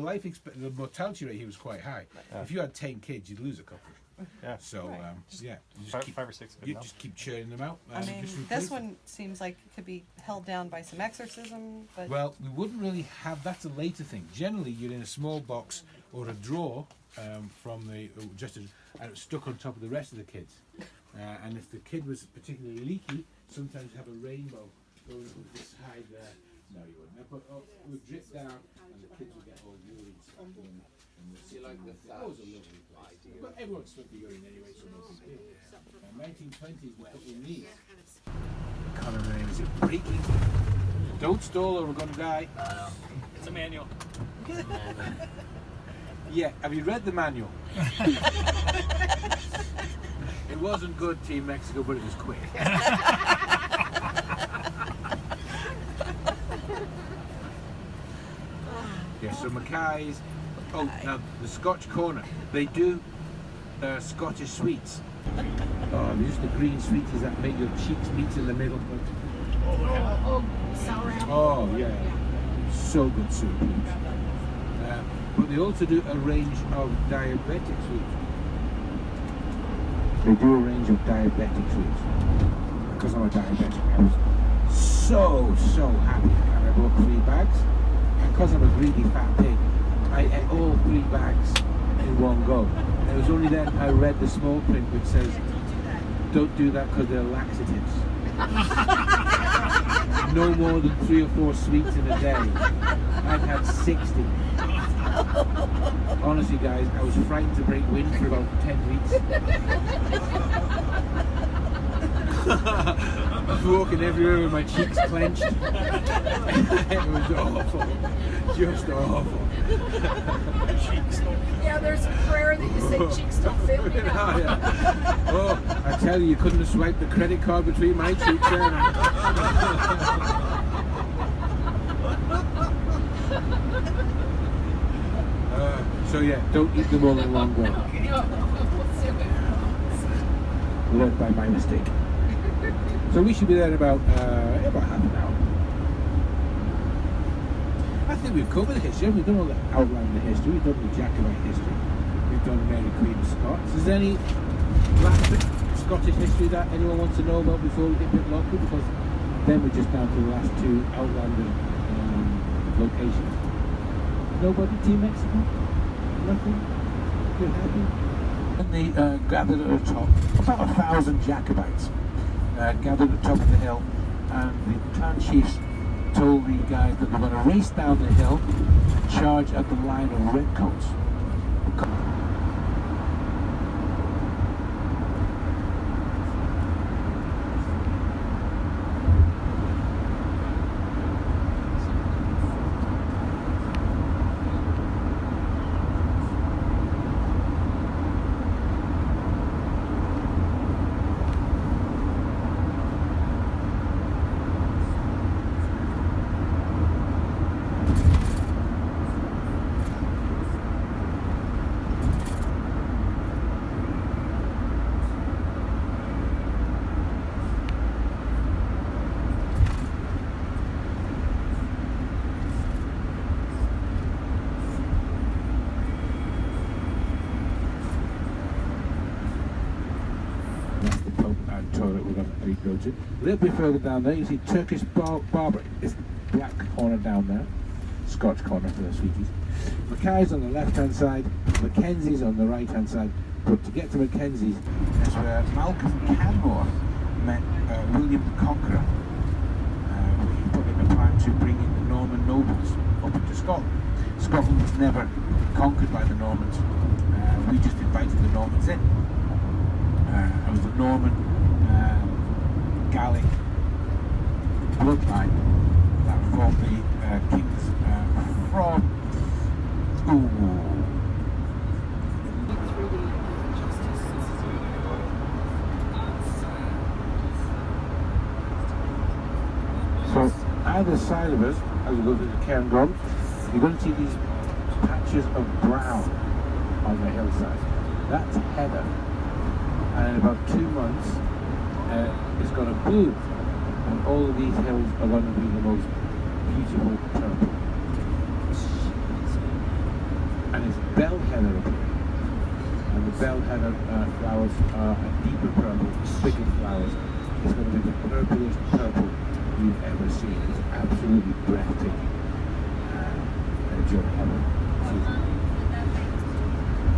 the mortality rate here was quite high. Yeah. If you had 10 kids, you'd lose a couple. Yeah. So yeah, you just five or six. You just keep churning them out. I mean, this one seems like it could be held down by some exorcism, but well, we wouldn't really have. That's a later thing. Generally, you're in a small box or a drawer from the and it's stuck on top of the rest of the kids. And if the kid was particularly leaky, sometimes you have a rainbow going up this high there. No, you wouldn't. But it would drip down, and the kids would get all worried. See, like the flowers are lovely. But everyone's stuck to urine anyway, so no big deal. 1920s, we put in these. Colour name is it breaking? Don't stall or we're going to die. It's a manual. Yeah, have you read the manual? It wasn't good, Team Mexico, but it was quick. Yeah, so Mackay's. Oh, now the Scotch corner. They do Scottish sweets. Oh, just the green sweeties that make your cheeks meet in the middle. Sour apple. Oh, yeah. So good, so good. But they also do a range of diabetic sweets. They do a range of diabetic sweets. Because I'm a diabetic, I was so happy. And I bought 3 bags. And because I'm a greedy fat pig, I ate all 3 bags in one go. And it was only then I read the small print which says, don't do that because they're laxatives. No more than 3 or 4 sweets in a day. I've had 60. Honestly, guys, I was frightened to break wind for about 10 weeks. I was walking everywhere with my cheeks clenched. It was awful. Just awful. Yeah, there's a prayer that you say, cheeks don't fail me now. Oh, I tell you, you couldn't have swiped the credit card between my cheeks there. So yeah, don't eat them all in one go. Learned by my mistake. So we should be there in about half an hour. I think we've covered the history. We've done all the Outlander history. We've done the Jacobite history. We've done Mary Queen of Scots. Is there any last bit Scottish history that anyone wants to know about before we get a bit longer? Because then we're just down to the last 2 Outlander locations. Nobody? Team Mexico? Nothing? You're happy? And they gathered at the top, about 1,000 Jacobites gathered at the top of the hill, and the clan chiefs told the guys that they're going to race down the hill and charge at the line of redcoats. A little bit further down there, you see Turkish Barber. It's black corner down there, Scotch corner for the sweeties. Mackay's on the left-hand side, Mackenzie's on the right-hand side. But to get to Mackenzie's, that's where Malcolm Canmore met William the Conqueror. He put in a plan to bring in the Norman nobles up into Scotland. Scotland was never conquered by the Normans. We just invited the Normans in. It was the Norman Gallic bloodline that formed the kings from So either side of us, as we go to the Cairngorms, you're going to see these patches of brown on the hillside. That's heather, and in about 2 months it's going to bloom, and all of these hills are going to be the most beautiful purple. And it's bell heather up here, and the bell heather flowers are a deeper purple, bigger flowers. It's going to be the purpliest purple you've ever seen. It's absolutely breathtaking. Enjoy heather.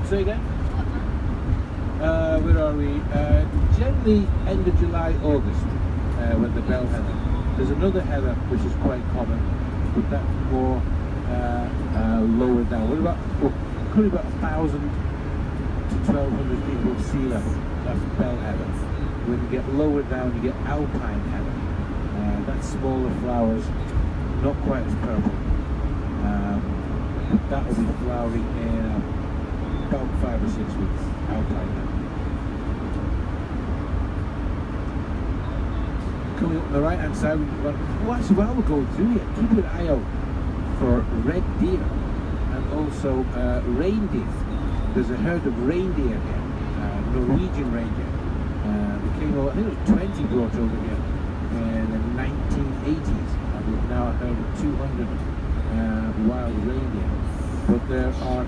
Say again? Where are we? Generally end of July, August, with the bell heather. There's another heather which is quite common, but that's more lower down. We're about, currently about 1,000 to 1,200 people at sea level. That's bell heather. When you get lower down, you get alpine heather. That's smaller flowers, not quite as purple. But that will be flowering in about 5 or 6 weeks. Outlander. Coming up on the right hand side, we've got, while we're going through here, keep an eye out for red deer and also reindeer. There's a herd of reindeer here, Norwegian reindeer. They came over, I think it was 20 brought over here in the 1980s, and we've now a herd of 200 wild reindeer. But there are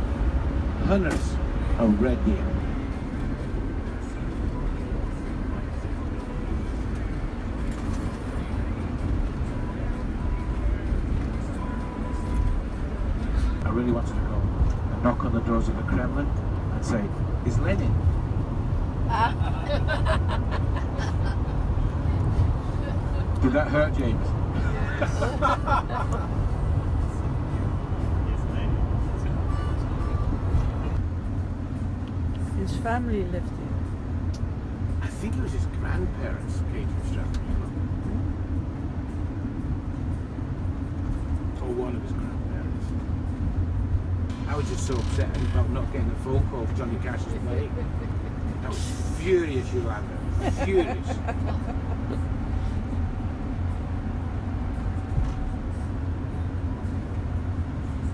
hundreds of red deer. I really wanted to go and knock on the doors of the Kremlin and say, "Is Lenin?" Did that hurt, James? His family lived here. I think it was his grandparents came from Stratford. Or one of his grandparents. I was just so upset about not getting a phone call for Johnny Cash's play. I was furious, Yolanda. Furious.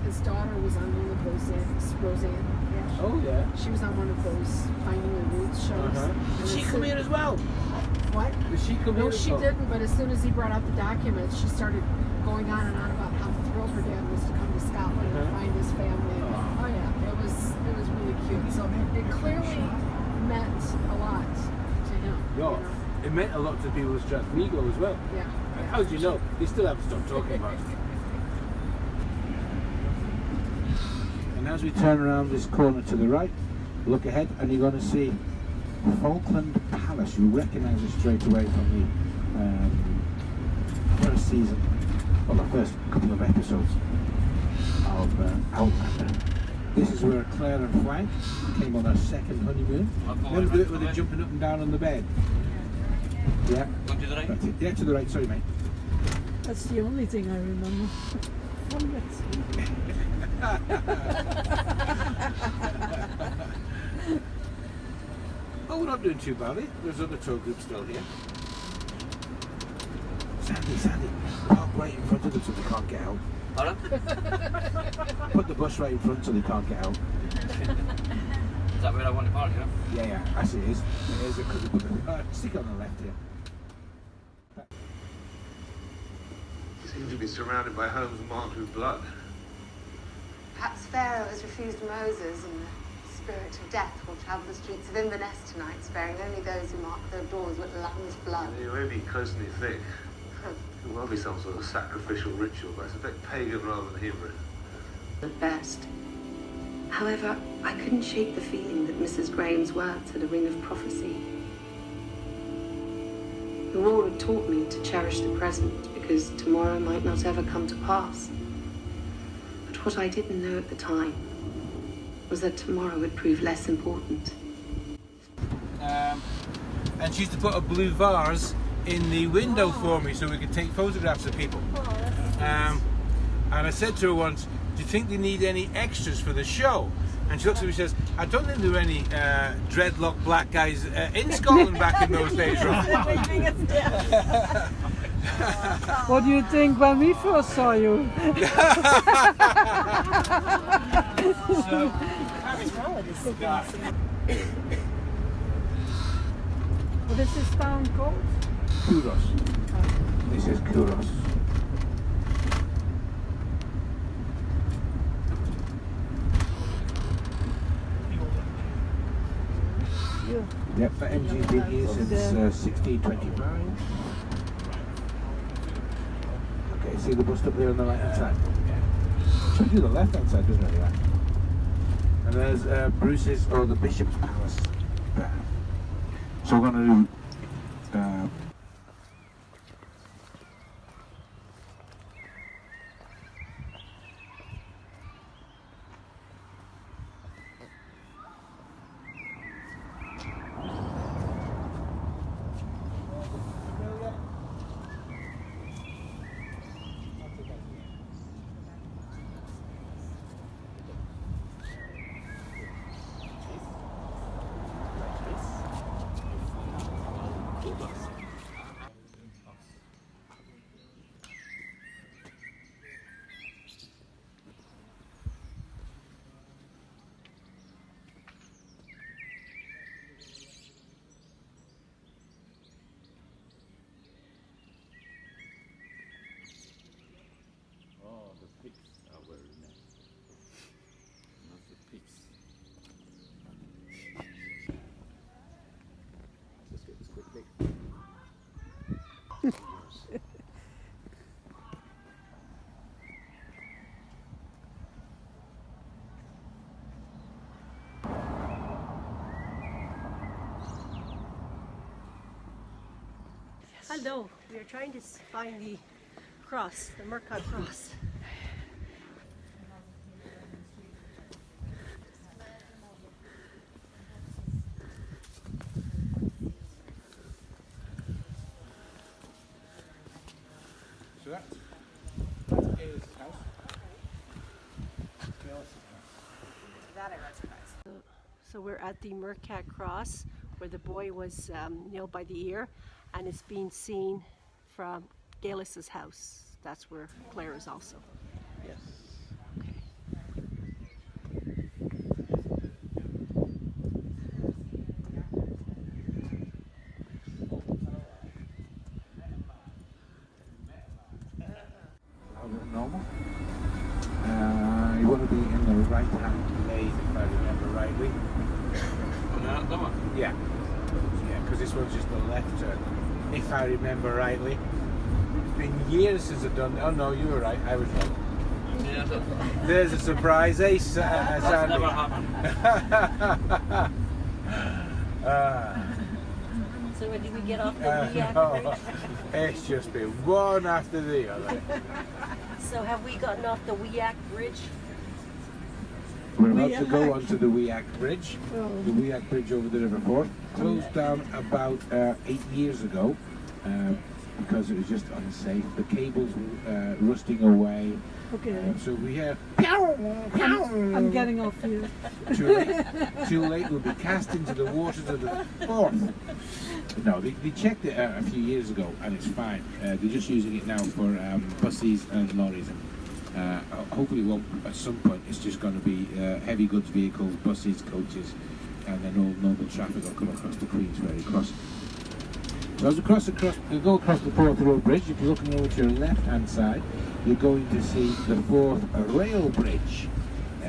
His daughter was on one of those, Roseanne. Yeah. Oh yeah. She was on one of those Finding the Roots shows. Did she come here as well? What? Did she come here No, as she well? didn't, but as soon as he brought out the documents, she started going on and on about how thrilled her dad was to come to Scotland and find his family. Oh yeah, it was really cute. So it clearly meant a lot to him. Yeah. You know? It meant a lot to people with Strathmigo as well. Yeah. How do you know? They still haven't stopped talking about it. And as we turn around this corner to the right, look ahead and you're going to see Falkland Palace. You recognise it straight away from the first season, well, the first couple of episodes of Outlander. This is where Claire and Frank came on their second honeymoon. Remember the bit where they're jumping up and down on the bed? Yeah. Go to the right? That's it. Yeah, to the right, sorry mate. That's the only thing I remember from it. Oh, we're not doing too badly. There's other tour groups still here. Sandy, park right in front of them so they can't get out. Pardon? Put the bus right in front so they can't get out. Is that where I want to park, yeah? Yeah, actually it is. It is because they put the stick on the left here. Seem to be surrounded by homes marked with blood. Perhaps Pharaoh has refused Moses, and the spirit of death will travel the streets of Inverness tonight, sparing only those who mark their doors with lamb's blood. It may be closely thick. It will be some sort of sacrificial ritual, but it's a bit pagan rather than Hebrew. At best. However, I couldn't shake the feeling that Mrs. Graham's words had a ring of prophecy. The war had taught me to cherish the present because tomorrow might not ever come to pass. But what I didn't know at the time was that tomorrow would prove less important. And she used to put a blue vase in the window for me so we could take photographs of people. And I said to her once, "Do you think they need any extras for the show?" And she looks at me and says, "I don't think there were any dreadlock black guys in Scotland back in those days, right?" What do you think when we first saw you? What is this town called? Kuros. This is Kuros. Yep, the MG's been here since 1625. Okay, see the bus stop there on the right hand side? Should do the left hand side, doesn't it? Yeah. And there's Bruce's, or the Bishop's Palace there. So we're going to do Hello. We are trying to find the cross, the Murcott cross. So that's Gail's house. That I recognize. So we're at the Murcott cross where the boy was nailed by the ear, and it's being seen from Galis's house. That's where Claire is also. Yes. Normal. You want to be in the right-hand lane, if I remember rightly. Yeah. Yeah, because this one's just the left turn, if I remember rightly. It's been years since I've done. Oh no, you were right. I was right. There's a surprise, eh, Sandy? That's never happened. So when did we get off the Weak Bridge? It's just been one after the other. So have we gotten off the Weak Bridge? We're about to go onto the Weak Bridge. The Weak Bridge over the River Forth. Closed down about 8 years ago because it was just unsafe. The cables were rusting away. Okay. So we have. I'm getting off here. Too late. Too late. We'll be cast into the waters of the Forth. No, they checked it a few years ago and it's fine. They're just using it now for buses and lorries. Hopefully, it won't. At some point, it's just going to be heavy goods vehicles, buses, coaches, and then all normal traffic will come across the Queen's Ferry Crossing. So as you go across the Forth Road Bridge, if you're looking over to your left-hand side, you're going to see the Forth Rail Bridge,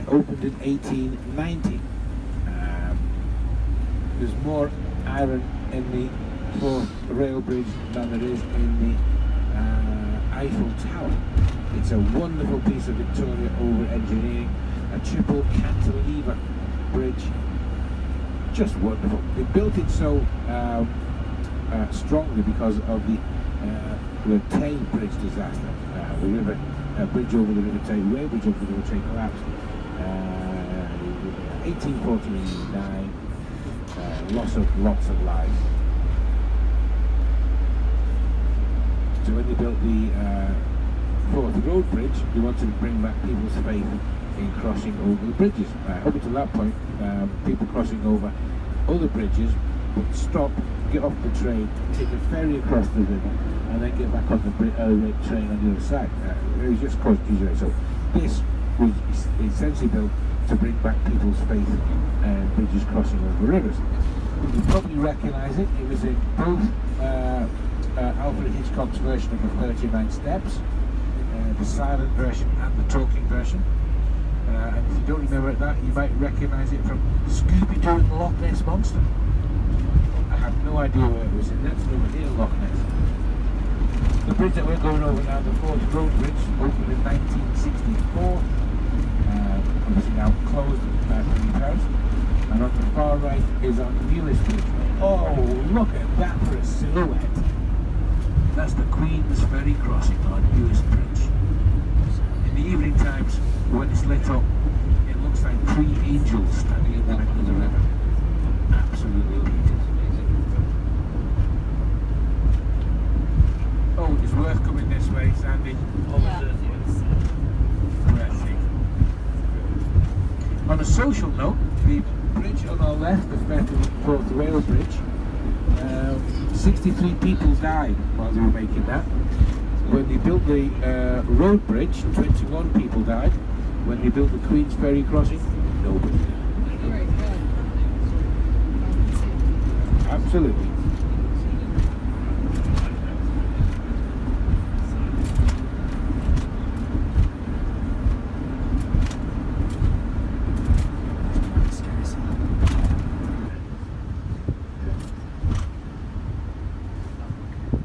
opened in 1890. There's more iron in the Forth Rail Bridge than there is in the Eiffel Tower. It's a wonderful piece of Victoria over engineering, a triple cantilever bridge, just wonderful. They built it so strongly because of the Tay Bridge disaster. The river bridge over the River Tay, rail bridge over the River Tay collapsed. 1849, lots of lives. So when they built the Forth Road Bridge, they wanted to bring back people's faith in crossing over the bridges. Up until that point, people crossing over other bridges would stop, get off the train, take a ferry across the river, and then get back on the train on the other side. It was just caused usually. So this was essentially built to bring back people's faith in bridges crossing over rivers. You probably recognise it. It was in both Alfred Hitchcock's version of the 39 Steps, the silent version and the talking version. And if you don't remember that, you might recognise it from Scooby-Doo and the Loch Ness Monster. I have no idea where it was in. That's over here, Loch Ness. The bridge that we're going over now, the Forth Road Bridge, opened in 1964. Obviously now closed for repairs. And on the far right is our newest bridge. Oh, look at that for a silhouette. That's the Queen's Ferry Crossing, our newest bridge. In the evening times, when it's lit up, it looks like 3 angels standing in the middle of the river. Absolutely beautiful. Oh, it's worth coming this way, Sandy. On a social note, the bridge on our left, the Forth Rail Bridge, 63 people died while they were making that. When they built the road bridge, 21 people died. When they built the Queen's Ferry Crossing, nobody died. Absolutely.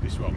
This one.